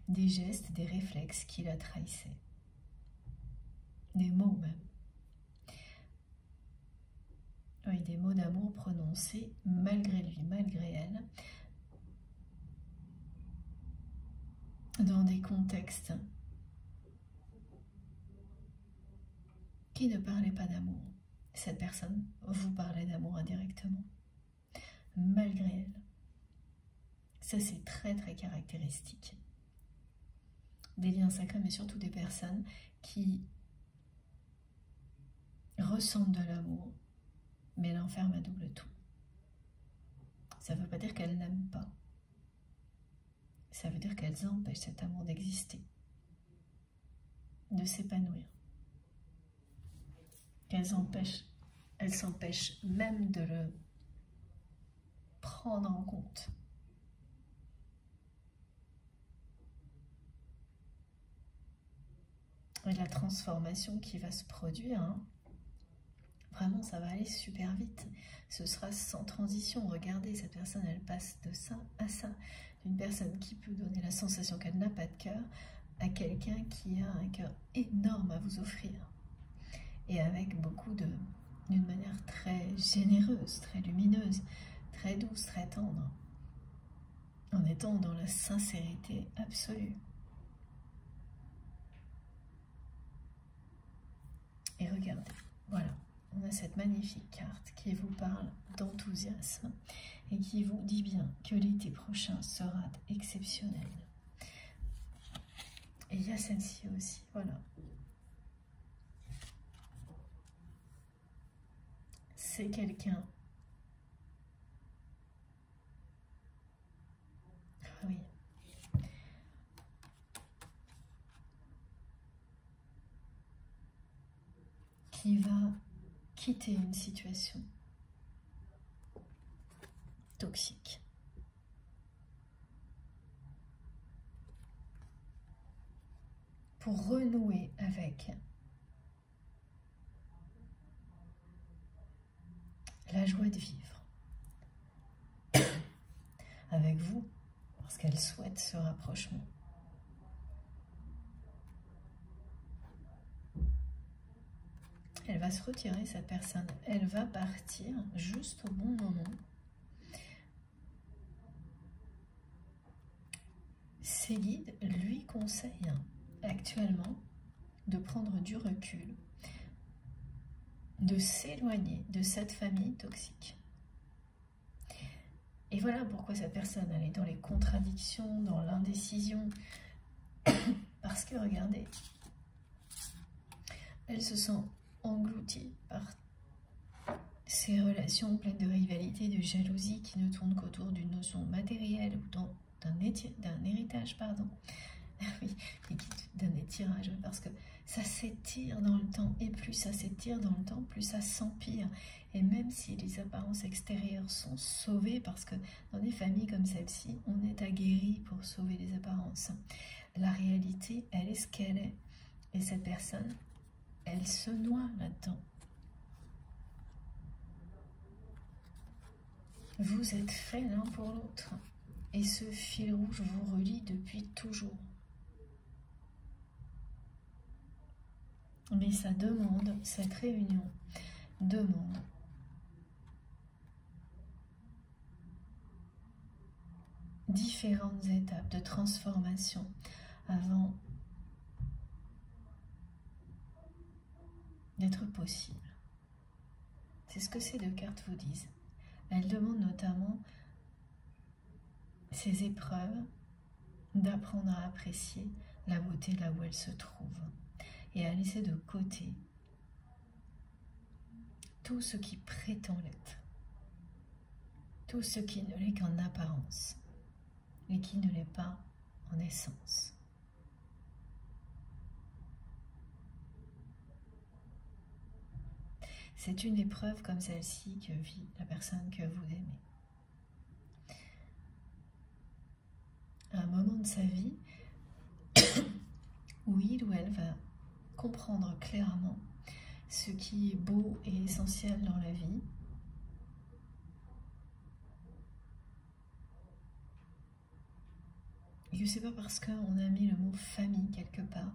Des gestes, des réflexes qui la trahissaient. Des mots même. Oui, des mots d'amour prononcés malgré lui, malgré elle, dans des contextes qui ne parlaient pas d'amour. Cette personne vous parlait d'amour indirectement, malgré elle. Ça, c'est très très caractéristique des liens sacrés, mais surtout des personnes qui ressentent de l'amour, mais elle enferme à double tout. Ça ne veut pas dire qu'elles n'aiment pas. Ça veut dire qu'elles empêchent cet amour d'exister, de s'épanouir. Elles s'empêchent même de le prendre en compte. Et la transformation qui va se produire, vraiment, ça va aller super vite. Ce sera sans transition. Regardez, cette personne, elle passe de ça à ça. D'une personne qui peut donner la sensation qu'elle n'a pas de cœur à quelqu'un qui a un cœur énorme à vous offrir. Et avec d'une manière très généreuse, très lumineuse, très douce, très tendre. En étant dans la sincérité absolue. Et regardez, voilà. On a cette magnifique carte qui vous parle d'enthousiasme et qui vous dit bien que l'été prochain sera exceptionnel. Et il y a celle-ci aussi, voilà. C'est quelqu'un, oui, qui va quitter une situation toxique. Pour renouer avec la joie de vivre. Avec vous, parce qu'elle souhaite ce rapprochement. Elle va se retirer, cette personne. Elle va partir juste au bon moment. Ses guides lui conseillent actuellement de prendre du recul, de s'éloigner de cette famille toxique. Et voilà pourquoi cette personne, elle est dans les contradictions, dans l'indécision. Parce que, regardez, elle se sent engloutie par ces relations pleines de rivalité, de jalousie qui ne tournent qu'autour d'une notion matérielle ou d'un héritage, pardon. Oui, d'un étirage, parce que ça s'étire dans le temps, et plus ça s'étire dans le temps, plus ça s'empire. Et même si les apparences extérieures sont sauvées, parce que dans des familles comme celle-ci, on est aguerri pour sauver les apparences, la réalité, elle est ce qu'elle est. Et cette personne, elle se noie là-dedans. Vous êtes faits l'un pour l'autre. Et ce fil rouge vous relie depuis toujours. Mais ça demande, cette réunion demande différentes étapes de transformation avant d'être possible. C'est ce que ces deux cartes vous disent. Elles demandent notamment ces épreuves d'apprendre à apprécier la beauté là où elle se trouve et à laisser de côté tout ce qui prétend l'être, tout ce qui ne l'est qu'en apparence et qui ne l'est pas en essence. C'est une épreuve comme celle-ci que vit la personne que vous aimez. À un moment de sa vie où il ou elle va comprendre clairement ce qui est beau et essentiel dans la vie, et que c'est pas parce qu'on a mis le mot famille quelque part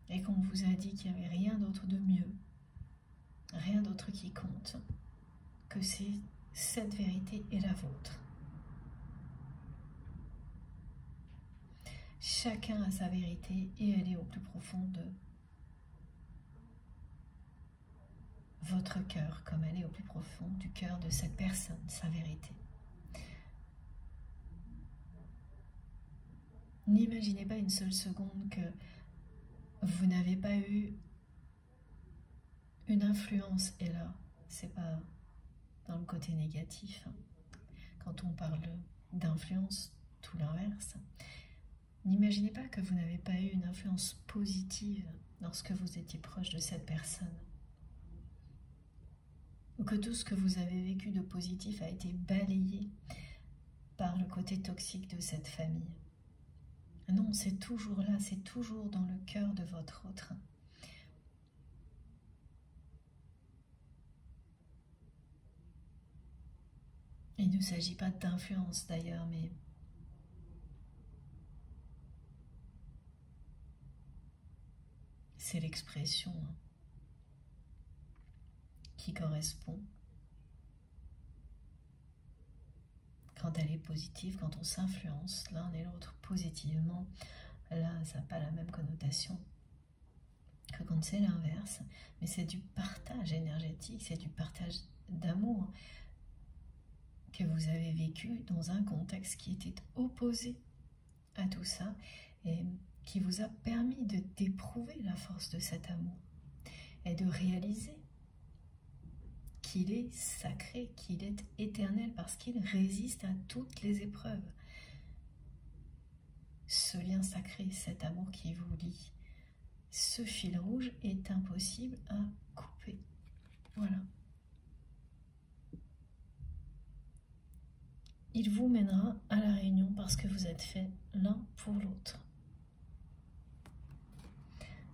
et qu'on vous a dit qu'il n'y avait rien d'autre de mieux, rien d'autre qui compte, que c'est cette vérité est la vôtre. Chacun a sa vérité et elle est au plus profond de votre cœur, comme elle est au plus profond du cœur de cette personne, sa vérité. N'imaginez pas une seule seconde que vous n'avez pas eu une influence, et là, c'est pas dans le côté négatif. Quand on parle d'influence, tout l'inverse. N'imaginez pas que vous n'avez pas eu une influence positive lorsque vous étiez proche de cette personne. Ou que tout ce que vous avez vécu de positif a été balayé par le côté toxique de cette famille. Non, c'est toujours là, c'est toujours dans le cœur de votre autre. Il ne s'agit pas d'influence d'ailleurs, mais c'est l'expression qui correspond quand elle est positive, quand on s'influence l'un et l'autre positivement. Là, ça n'a pas la même connotation que quand c'est l'inverse, mais c'est du partage énergétique, c'est du partage d'amour que vous avez vécu dans un contexte qui était opposé à tout ça et qui vous a permis d'éprouver la force de cet amour et de réaliser qu'il est sacré, qu'il est éternel parce qu'il résiste à toutes les épreuves. Ce lien sacré, cet amour qui vous lie, ce fil rouge est impossible à couper. Voilà. Il vous mènera à la réunion parce que vous êtes faits l'un pour l'autre.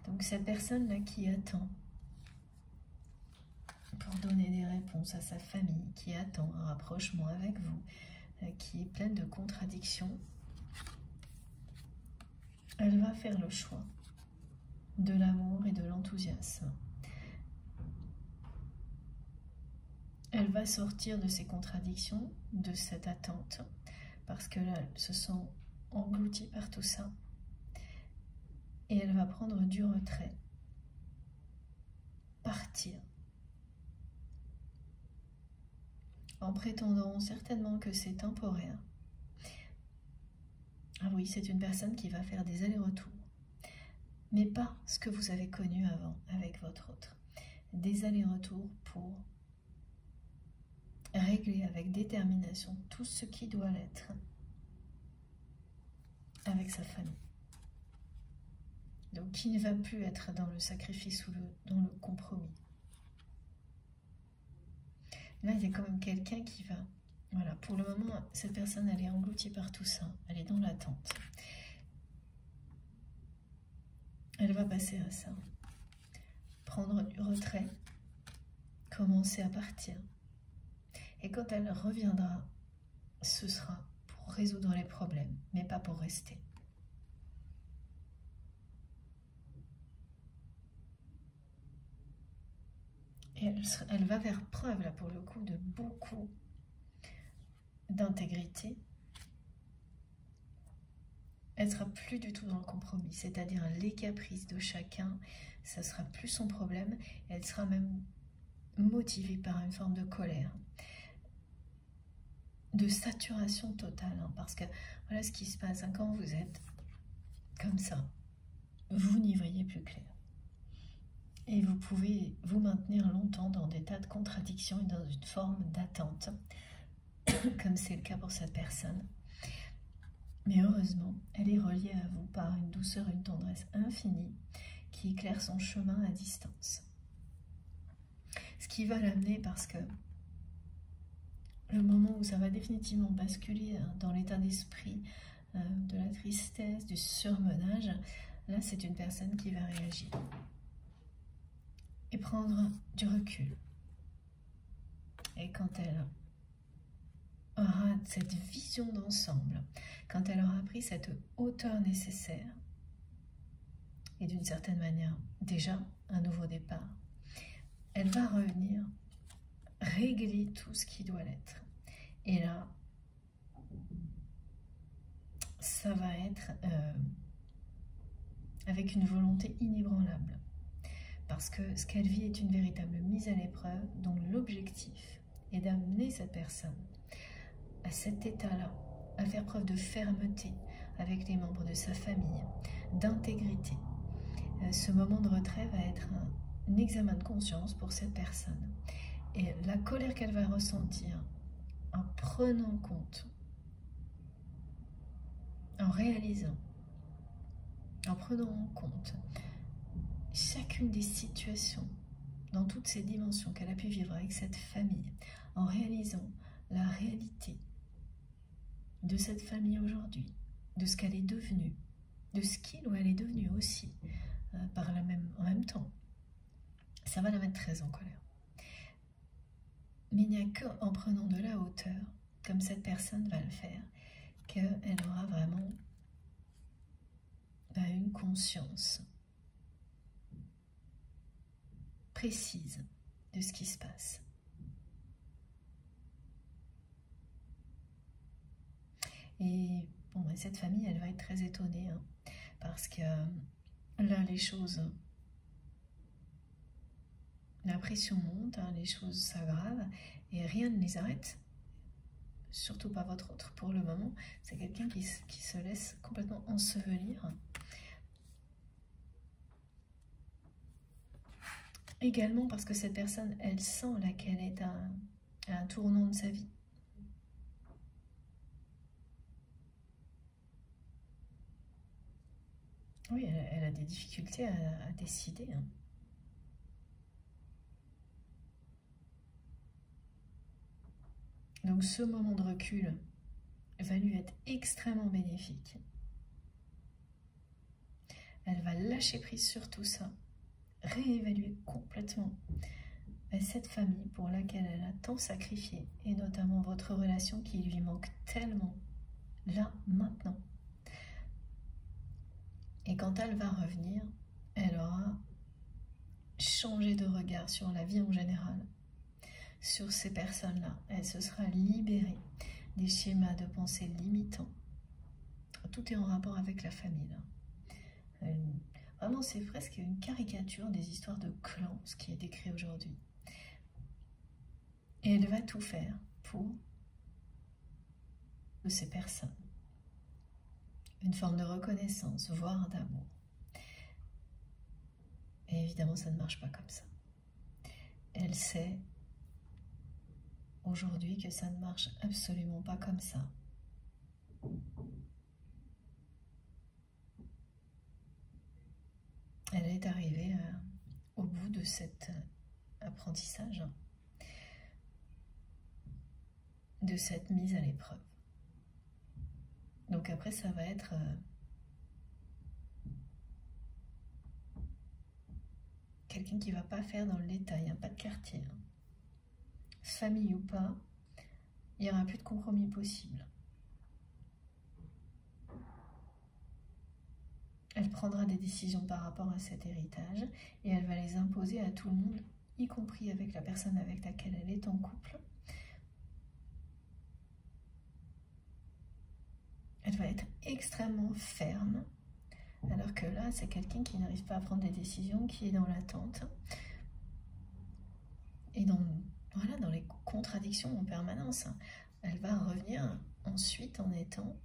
Donc cette personne-là qui attend pour donner des réponses à sa famille, qui attend un rapprochement avec vous, qui est pleine de contradictions, elle va faire le choix de l'amour et de l'enthousiasme. Elle va sortir de ces contradictions, de cette attente, parce que là, elle se sent engloutie par tout ça. Et elle va prendre du retrait, partir, en prétendant certainement que c'est temporaire. Ah oui, c'est une personne qui va faire des allers-retours, mais pas ce que vous avez connu avant avec votre autre. Des allers-retours pour régler avec détermination tout ce qui doit l'être avec sa famille. Donc qui ne va plus être dans le sacrifice ou dans le compromis. Là, il y a quand même quelqu'un qui va Voilà, pour le moment, cette personne, elle est engloutie par tout ça. Elle est dans l'attente. Elle va passer à ça. Prendre du retrait. Commencer à partir. Et quand elle reviendra, ce sera pour résoudre les problèmes, mais pas pour rester. Et elle va faire preuve, là, pour le coup, de beaucoup d'intégrité. Elle ne sera plus du tout dans le compromis, c'est-à-dire les caprices de chacun, ça sera plus son problème. Elle sera même motivée par une forme de colère, de saturation totale, hein, parce que voilà ce qui se passe, hein, quand vous êtes comme ça, vous n'y voyez plus clair. Et vous pouvez vous maintenir longtemps dans des tas de contradictions et dans une forme d'attente, comme c'est le cas pour cette personne. Mais heureusement, elle est reliée à vous par une douceur, une tendresse infinie qui éclaire son chemin à distance. Ce qui va l'amener, parce que le moment où ça va définitivement basculer dans l'état d'esprit de la tristesse, du surmenage, là c'est une personne qui va réagir et prendre du recul. Et quand elle aura cette vision d'ensemble, quand elle aura pris cette hauteur nécessaire, et d'une certaine manière déjà un nouveau départ, elle va revenir régler tout ce qui doit l'être. Et là, ça va être avec une volonté inébranlable. Parce que ce qu'elle vit est une véritable mise à l'épreuve, dont l'objectif est d'amener cette personne à cet état-là, à faire preuve de fermeté avec les membres de sa famille, d'intégrité. Ce moment de retrait va être un examen de conscience pour cette personne. Et la colère qu'elle va ressentir en prenant compte, en réalisant, en prenant en compte chacune des situations dans toutes ces dimensions qu'elle a pu vivre avec cette famille, en réalisant la réalité de cette famille aujourd'hui, de ce qu'elle est devenue, de ce qu'il ou elle est devenu aussi en même temps, ça va la mettre très en colère. Mais il n'y a qu'en prenant de la hauteur, comme cette personne va le faire, qu'elle aura vraiment une conscience précise de ce qui se passe. Et bon, cette famille, elle va être très étonnée, hein, parce que là, les choses, la pression monte, hein, les choses s'aggravent, et rien ne les arrête. Surtout pas votre autre pour le moment. C'est quelqu'un qui se laisse complètement ensevelir. Également parce que cette personne, elle sent là qu'elle est à un tournant de sa vie. Oui, elle a des difficultés à décider. Hein. Donc ce moment de recul va lui être extrêmement bénéfique. Elle va lâcher prise sur tout ça, réévaluer complètement cette famille pour laquelle elle a tant sacrifié, et notamment votre relation qui lui manque tellement, là, maintenant. Et quand elle va revenir, elle aura changé de regard sur la vie en général, sur ces personnes-là. Elle se sera libérée des schémas de pensée limitants. Tout est en rapport avec la famille, là. Vraiment, c'est presque une caricature des histoires de clans, ce qui est décrit aujourd'hui. Et elle va tout faire pour ces personnes. Une forme de reconnaissance, voire d'amour. Et évidemment, ça ne marche pas comme ça. Elle sait aujourd'hui que ça ne marche absolument pas comme ça. Elle est arrivée au bout de cet apprentissage. de cette mise à l'épreuve. Donc après, ça va être quelqu'un qui ne va pas faire dans le détail, hein, pas de quartier. Hein. Famille ou pas, il n'y aura plus de compromis possible. Elle prendra des décisions par rapport à cet héritage et elle va les imposer à tout le monde, y compris avec la personne avec laquelle elle est en couple. Elle va être extrêmement ferme, alors que là, c'est quelqu'un qui n'arrive pas à prendre des décisions, qui est dans l'attente et dans les contradictions en permanence. Elle va revenir ensuite en étant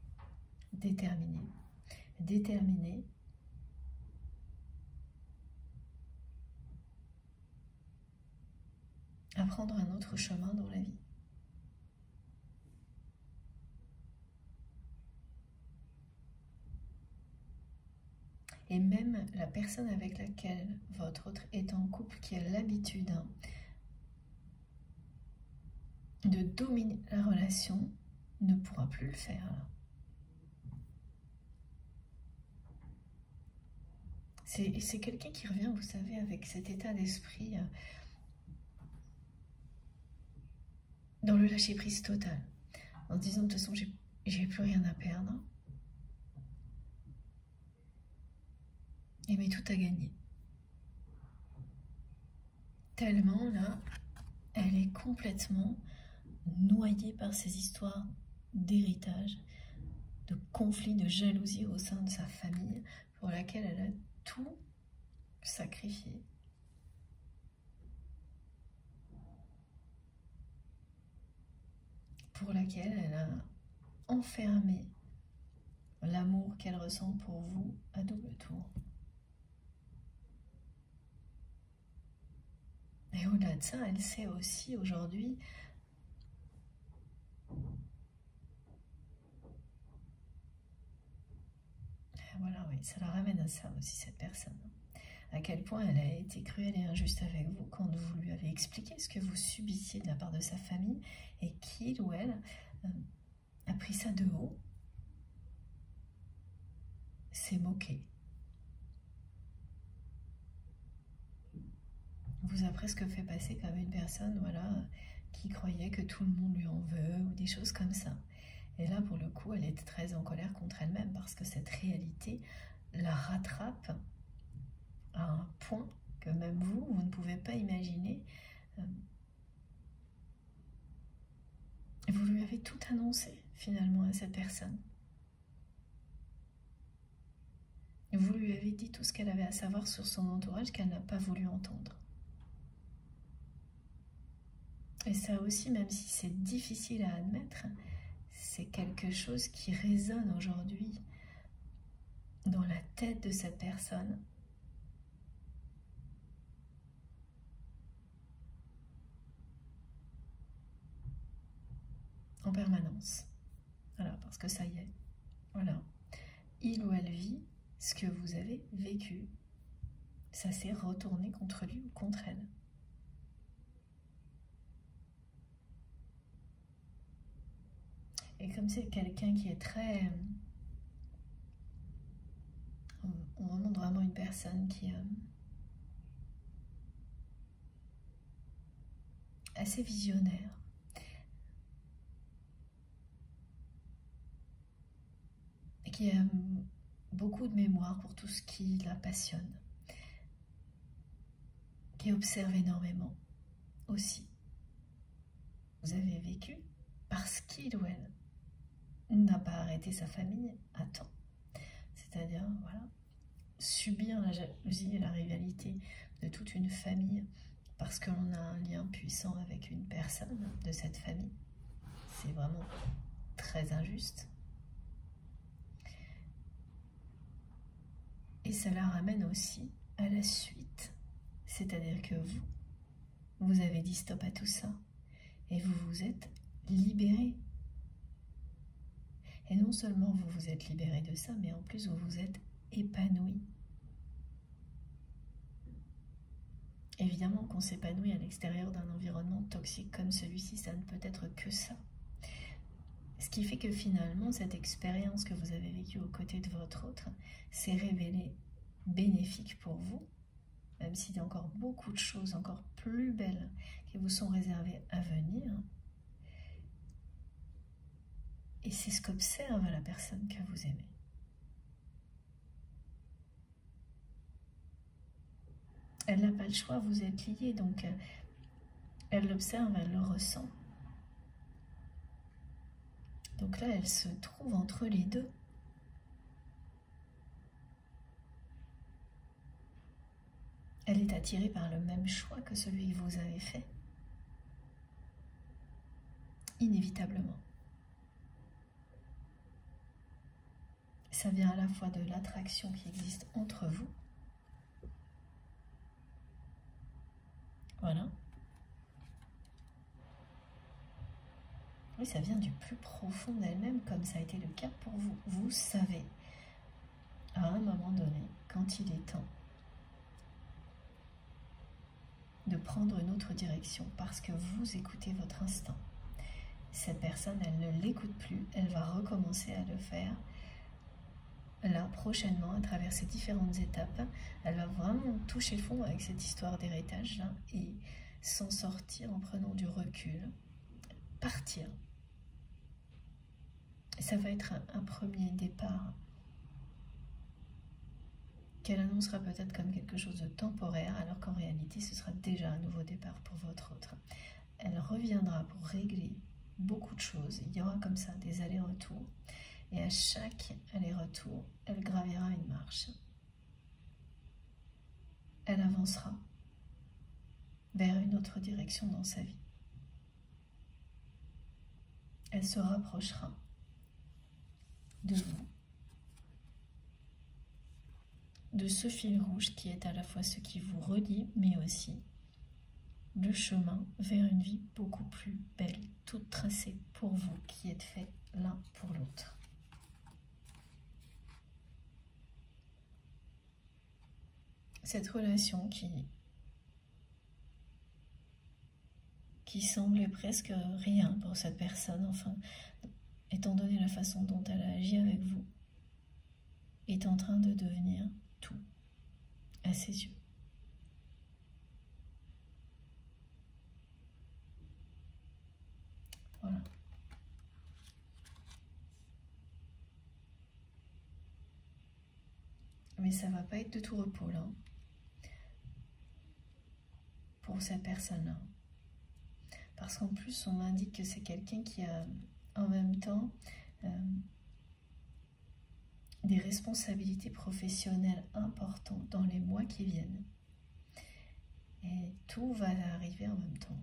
déterminée à prendre un autre chemin dans la vie. Et même la personne avec laquelle votre autre est en couple, qui a l'habitude de dominer la relation, ne pourra plus le faire. C'est quelqu'un qui revient, vous savez, avec cet état d'esprit dans le lâcher-prise total, en se disant de toute façon, j'ai plus rien à perdre. Et mais tout a gagné. Tellement, là, elle est complètement noyée par ces histoires d'héritage, de conflits, de jalousie au sein de sa famille, pour laquelle elle a tout sacrifié. Pour laquelle elle a enfermé l'amour qu'elle ressent pour vous à double tour. Et au-delà de ça, elle sait aussi aujourd'hui voilà, oui, ça la ramène à ça aussi, cette personne. À quel point elle a été cruelle et injuste avec vous quand vous lui avez expliqué ce que vous subissiez de la part de sa famille et qu'il ou elle a pris ça de haut, s'est moqué, vous a presque fait passer comme une personne, voilà, qui croyait que tout le monde lui en veut ou des choses comme ça. Et là, pour le coup, elle est très en colère contre elle-même parce que cette réalité la rattrape à un point que même vous ne pouvez pas imaginer. Vous lui avez tout annoncé, finalement, à cette personne. Vous lui avez dit tout ce qu'elle avait à savoir sur son entourage qu'elle n'a pas voulu entendre. Et ça aussi, même si c'est difficile à admettre, c'est quelque chose qui résonne aujourd'hui dans la tête de cette personne. En permanence. Voilà, parce que ça y est. Voilà. Il ou elle vit ce que vous avez vécu. Ça s'est retourné contre lui ou contre elle. Et comme c'est quelqu'un qui est très... On montre vraiment une personne qui est assez visionnaire. Et qui a beaucoup de mémoire pour tout ce qui la passionne. Qui observe énormément aussi. Vous avez vécu parce qu'il ou elle n'a pas arrêté sa famille à temps. C'est-à-dire, voilà, subir la jalousie et la rivalité de toute une famille parce que l'on a un lien puissant avec une personne de cette famille. C'est vraiment très injuste. Et cela ramène aussi à la suite. C'est-à-dire que vous avez dit stop à tout ça. Et vous vous êtes libéré. Et non seulement vous vous êtes libéré de ça, mais en plus vous vous êtes épanoui. Évidemment qu'on s'épanouit à l'extérieur d'un environnement toxique comme celui-ci, ça ne peut être que ça. Ce qui fait que finalement, cette expérience que vous avez vécue aux côtés de votre autre s'est révélée bénéfique pour vous, même s'il y a encore beaucoup de choses encore plus belles qui vous sont réservées à venir. Et c'est ce qu'observe la personne que vous aimez. Elle n'a pas le choix, vous êtes liés, donc elle l'observe, elle le ressent. Donc là, elle se trouve entre les deux. Elle est attirée par le même choix que celui que vous avez fait. Inévitablement. Ça vient à la fois de l'attraction qui existe entre vous. Voilà. Oui, ça vient du plus profond d'elle-même, comme ça a été le cas pour vous. Vous savez, à un moment donné, quand il est temps de prendre une autre direction, parce que vous écoutez votre instinct. Cette personne, elle ne l'écoute plus, elle va recommencer à le faire. Là, prochainement, à travers ces différentes étapes, elle va vraiment toucher fond avec cette histoire d'héritage et s'en sortir en prenant du recul, partir. Ça va être un premier départ qu'elle annoncera peut-être comme quelque chose de temporaire, alors qu'en réalité, ce sera déjà un nouveau départ pour votre autre. Elle reviendra pour régler beaucoup de choses. Il y aura comme ça des allers-retours. Et à chaque aller-retour, elle gravira une marche. Elle avancera vers une autre direction dans sa vie. Elle se rapprochera de vous, de ce fil rouge qui est à la fois ce qui vous relie, mais aussi le chemin vers une vie beaucoup plus belle, toute tracée pour vous, qui êtes faits l'un pour l'autre. Cette relation qui semblait presque rien pour cette personne, enfin, étant donné la façon dont elle a agi avec vous, est en train de devenir tout à ses yeux. Voilà. Mais ça va pas être de tout repos là, pour cette personne-là. Parce qu'en plus, on m'indique que c'est quelqu'un qui a en même temps des responsabilités professionnelles importantes dans les mois qui viennent. Et tout va arriver en même temps.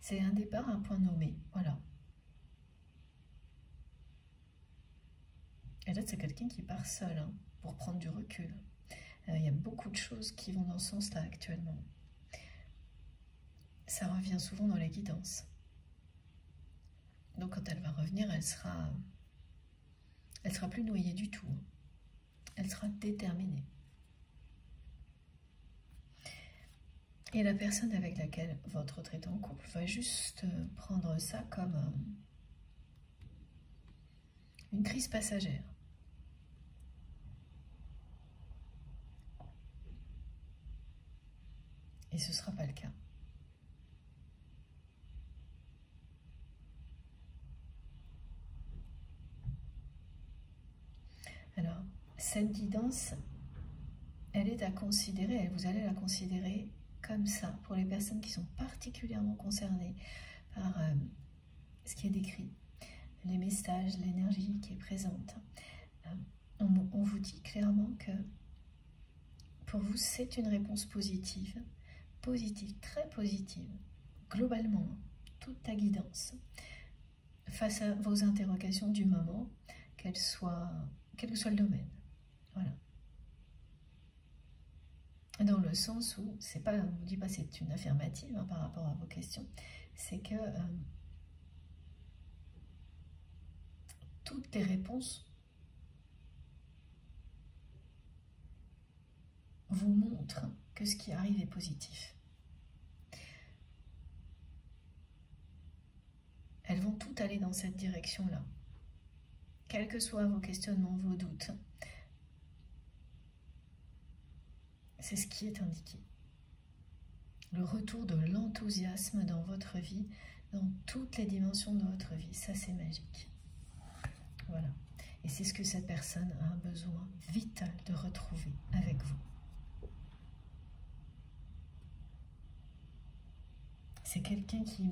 C'est un départ, un point nommé, voilà. Et là, c'est quelqu'un qui part seul, hein, pour prendre du recul. Il y a beaucoup de choses qui vont dans ce sens-là actuellement. Ça revient souvent dans les guidances. Donc quand elle va revenir, elle sera plus noyée du tout. Elle sera déterminée. Et la personne avec laquelle votre autre est en couple va juste prendre ça comme une crise passagère. Et ce ne sera pas le cas. Alors, cette guidance, elle est à considérer, vous allez la considérer comme ça, pour les personnes qui sont particulièrement concernées par ce qui est décrit, les messages, l'énergie qui est présente. On vous dit clairement que pour vous, c'est une réponse positive, très positive, globalement, toute ta guidance, face à vos interrogations du moment, quel que soit le domaine. Voilà. Dans le sens où, c'est pas, on ne vous dit pas c'est une affirmative hein, par rapport à vos questions, c'est que toutes les réponses vous montrent que ce qui arrive est positif. elles vont toutes aller dans cette direction-là. Quels que soient vos questionnements, vos doutes, c'est ce qui est indiqué. Le retour de l'enthousiasme dans votre vie, dans toutes les dimensions de votre vie, ça c'est magique. Voilà. Et c'est ce que cette personne a un besoin vital de retrouver avec vous. C'est quelqu'un qui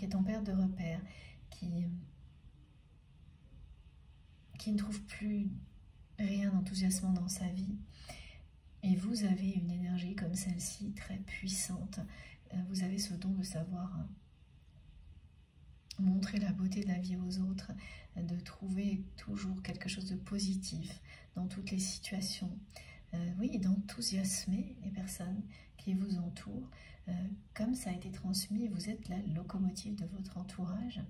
est en perte de repère, qui ne trouve plus rien d'enthousiasmant dans sa vie. Et vous avez une énergie comme celle-ci, très puissante. Vous avez ce don de savoir montrer la beauté de la vie aux autres, de trouver toujours quelque chose de positif dans toutes les situations. Oui, d'enthousiasmer les personnes qui vous entourent. Comme ça a été transmis, vous êtes la locomotive de votre entourage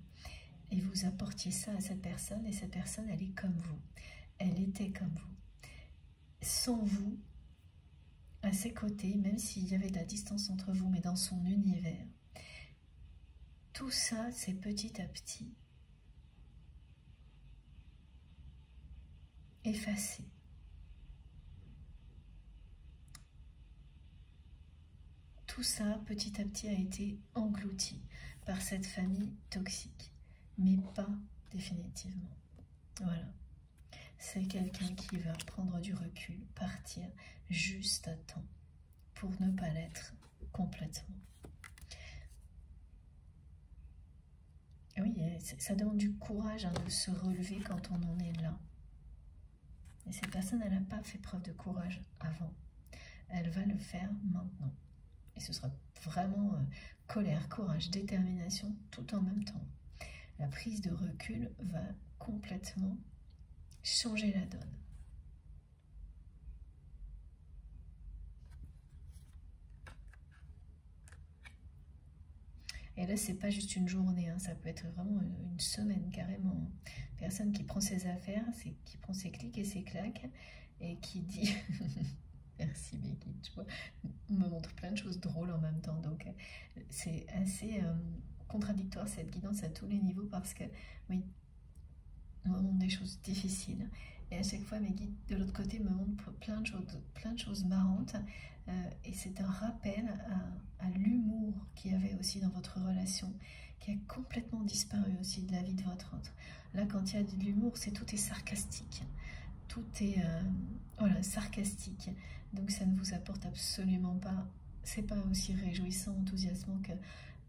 et vous apportiez ça à cette personne, et cette personne, elle est comme vous. Elle était comme vous. Sans vous, à ses côtés, même s'il y avait de la distance entre vous, mais dans son univers, tout ça, c'est petit à petit effacé. Tout ça, petit à petit, a été englouti par cette famille toxique, mais pas définitivement. Voilà. C'est quelqu'un qui va prendre du recul, partir juste à temps pour ne pas l'être complètement. Oui, ça demande du courage de se relever quand on en est là. Et cette personne, elle n'a pas fait preuve de courage avant. Elle va le faire maintenant. Et ce sera vraiment colère, courage, détermination, tout en même temps. La prise de recul va complètement changer la donne. Et là, c'est pas juste une journée, hein, ça peut être vraiment une semaine carrément. Personne qui prend ses affaires, qui prend ses clics et ses claques et qui dit merci Becky, tu vois, me montre plein de choses drôles en même temps. Donc c'est assez contradictoire cette guidance à tous les niveaux parce que oui, on me montre des choses difficiles. Et à chaque fois, mes guides de l'autre côté me montrent plein de choses marrantes. Et c'est un rappel à l'humour qu'il y avait aussi dans votre relation, qui a complètement disparu aussi de la vie de votre autre. Là, quand il y a de l'humour, tout est sarcastique. Tout est voilà, sarcastique. Donc ça ne vous apporte absolument pas, c'est pas aussi réjouissant, enthousiasmant que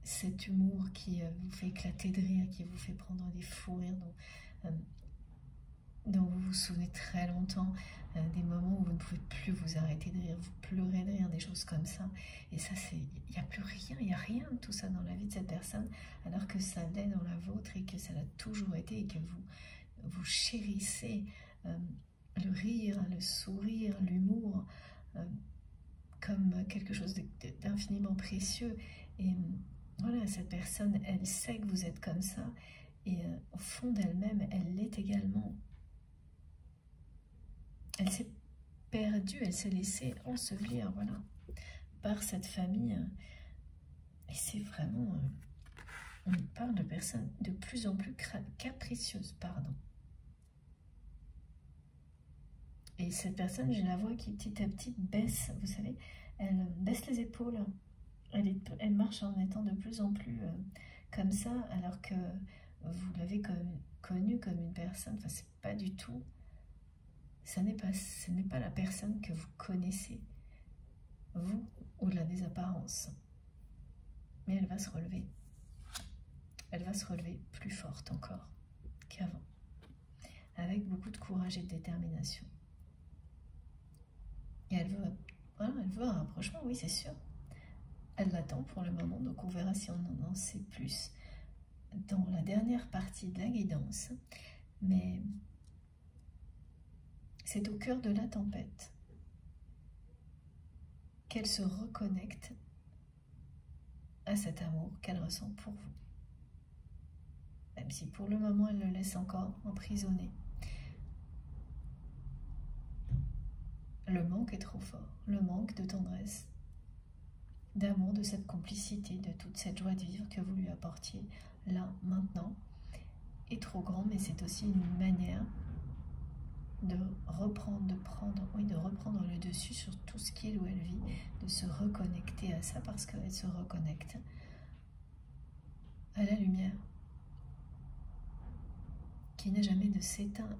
cet humour qui vous fait éclater de rire, qui vous fait prendre des fous rires dont vous vous souvenez très longtemps, des moments où vous ne pouvez plus vous arrêter de rire, vous pleurez de rire, des choses comme ça. Et ça, il n'y a plus rien, il n'y a rien de tout ça dans la vie de cette personne, alors que ça l'est dans la vôtre et que ça l'a toujours été et que vous chérissez le rire, le sourire, l'humour comme quelque chose d'infiniment précieux. Et voilà, cette personne, elle sait que vous êtes comme ça et au fond d'elle-même, elle l'est également. Elle s'est perdue, elle s'est laissée ensevelir, voilà, par cette famille. Et c'est vraiment, on parle de personnes de plus en plus capricieuses, pardon. Et cette personne, je la vois qui petit à petit baisse, vous savez, elle baisse les épaules. Elle marche en étant de plus en plus comme ça, alors que vous l'avez connue comme une personne, enfin c'est pas du tout, ce n'est pas la personne que vous connaissez, vous, au-delà des apparences. Mais elle va se relever. Elle va se relever plus forte encore qu'avant, avec beaucoup de courage et de détermination. Et elle veut un rapprochement, oui, c'est sûr. Elle l'attend pour le moment, donc on verra si on en sait plus dans la dernière partie de la guidance. Mais c'est au cœur de la tempête qu'elle se reconnecte à cet amour qu'elle ressent pour vous. Même si pour le moment elle le laisse encore emprisonné. Le manque est trop fort, le manque de tendresse. d'amour, de cette complicité, de toute cette joie de vivre que vous lui apportiez là, maintenant, est trop grand, mais c'est aussi une manière de reprendre, de reprendre le dessus sur tout ce qu'il ou elle vit, de se reconnecter à ça parce qu'elle se reconnecte à la lumière qui n'a jamais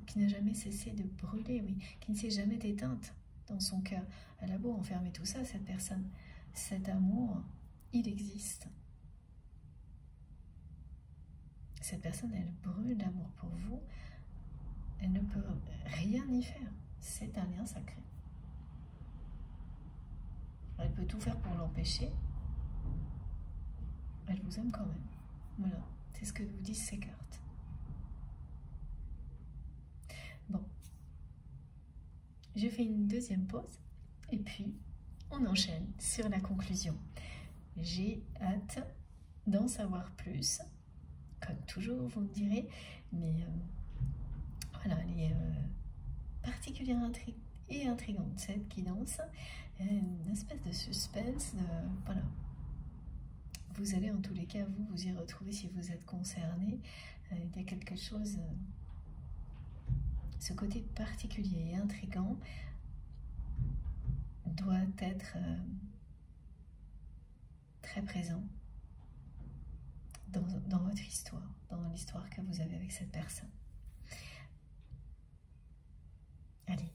qui n'a jamais cessé de brûler, oui, qui ne s'est jamais éteinte dans son cœur. Elle a beau enfermer tout ça, cette personne, cet amour, il existe. Cette personne, elle brûle d'amour pour vous. Elle ne peut rien y faire. C'est un lien sacré. Elle peut tout faire pour l'empêcher. Elle vous aime quand même. Voilà, c'est ce que vous disent ces cartes. Bon, je fais une deuxième pause et puis on enchaîne sur la conclusion. J'ai hâte d'en savoir plus. Comme toujours, vous me direz, mais voilà, elle est particulière et intrigante, cette guidance, une espèce de suspense, voilà. Vous allez en tous les cas, vous y retrouver si vous êtes concerné. Il y a quelque chose, ce côté particulier et intrigant doit être très présent dans votre histoire, dans l'histoire que vous avez avec cette personne. Allez,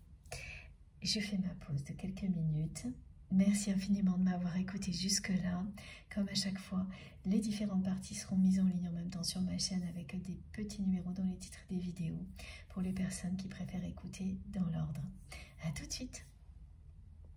je fais ma pause de quelques minutes. Merci infiniment de m'avoir écouté jusque-là. Comme à chaque fois, les différentes parties seront mises en ligne en même temps sur ma chaîne avec des petits numéros dans les titres des vidéos pour les personnes qui préfèrent écouter dans l'ordre. À tout de suite.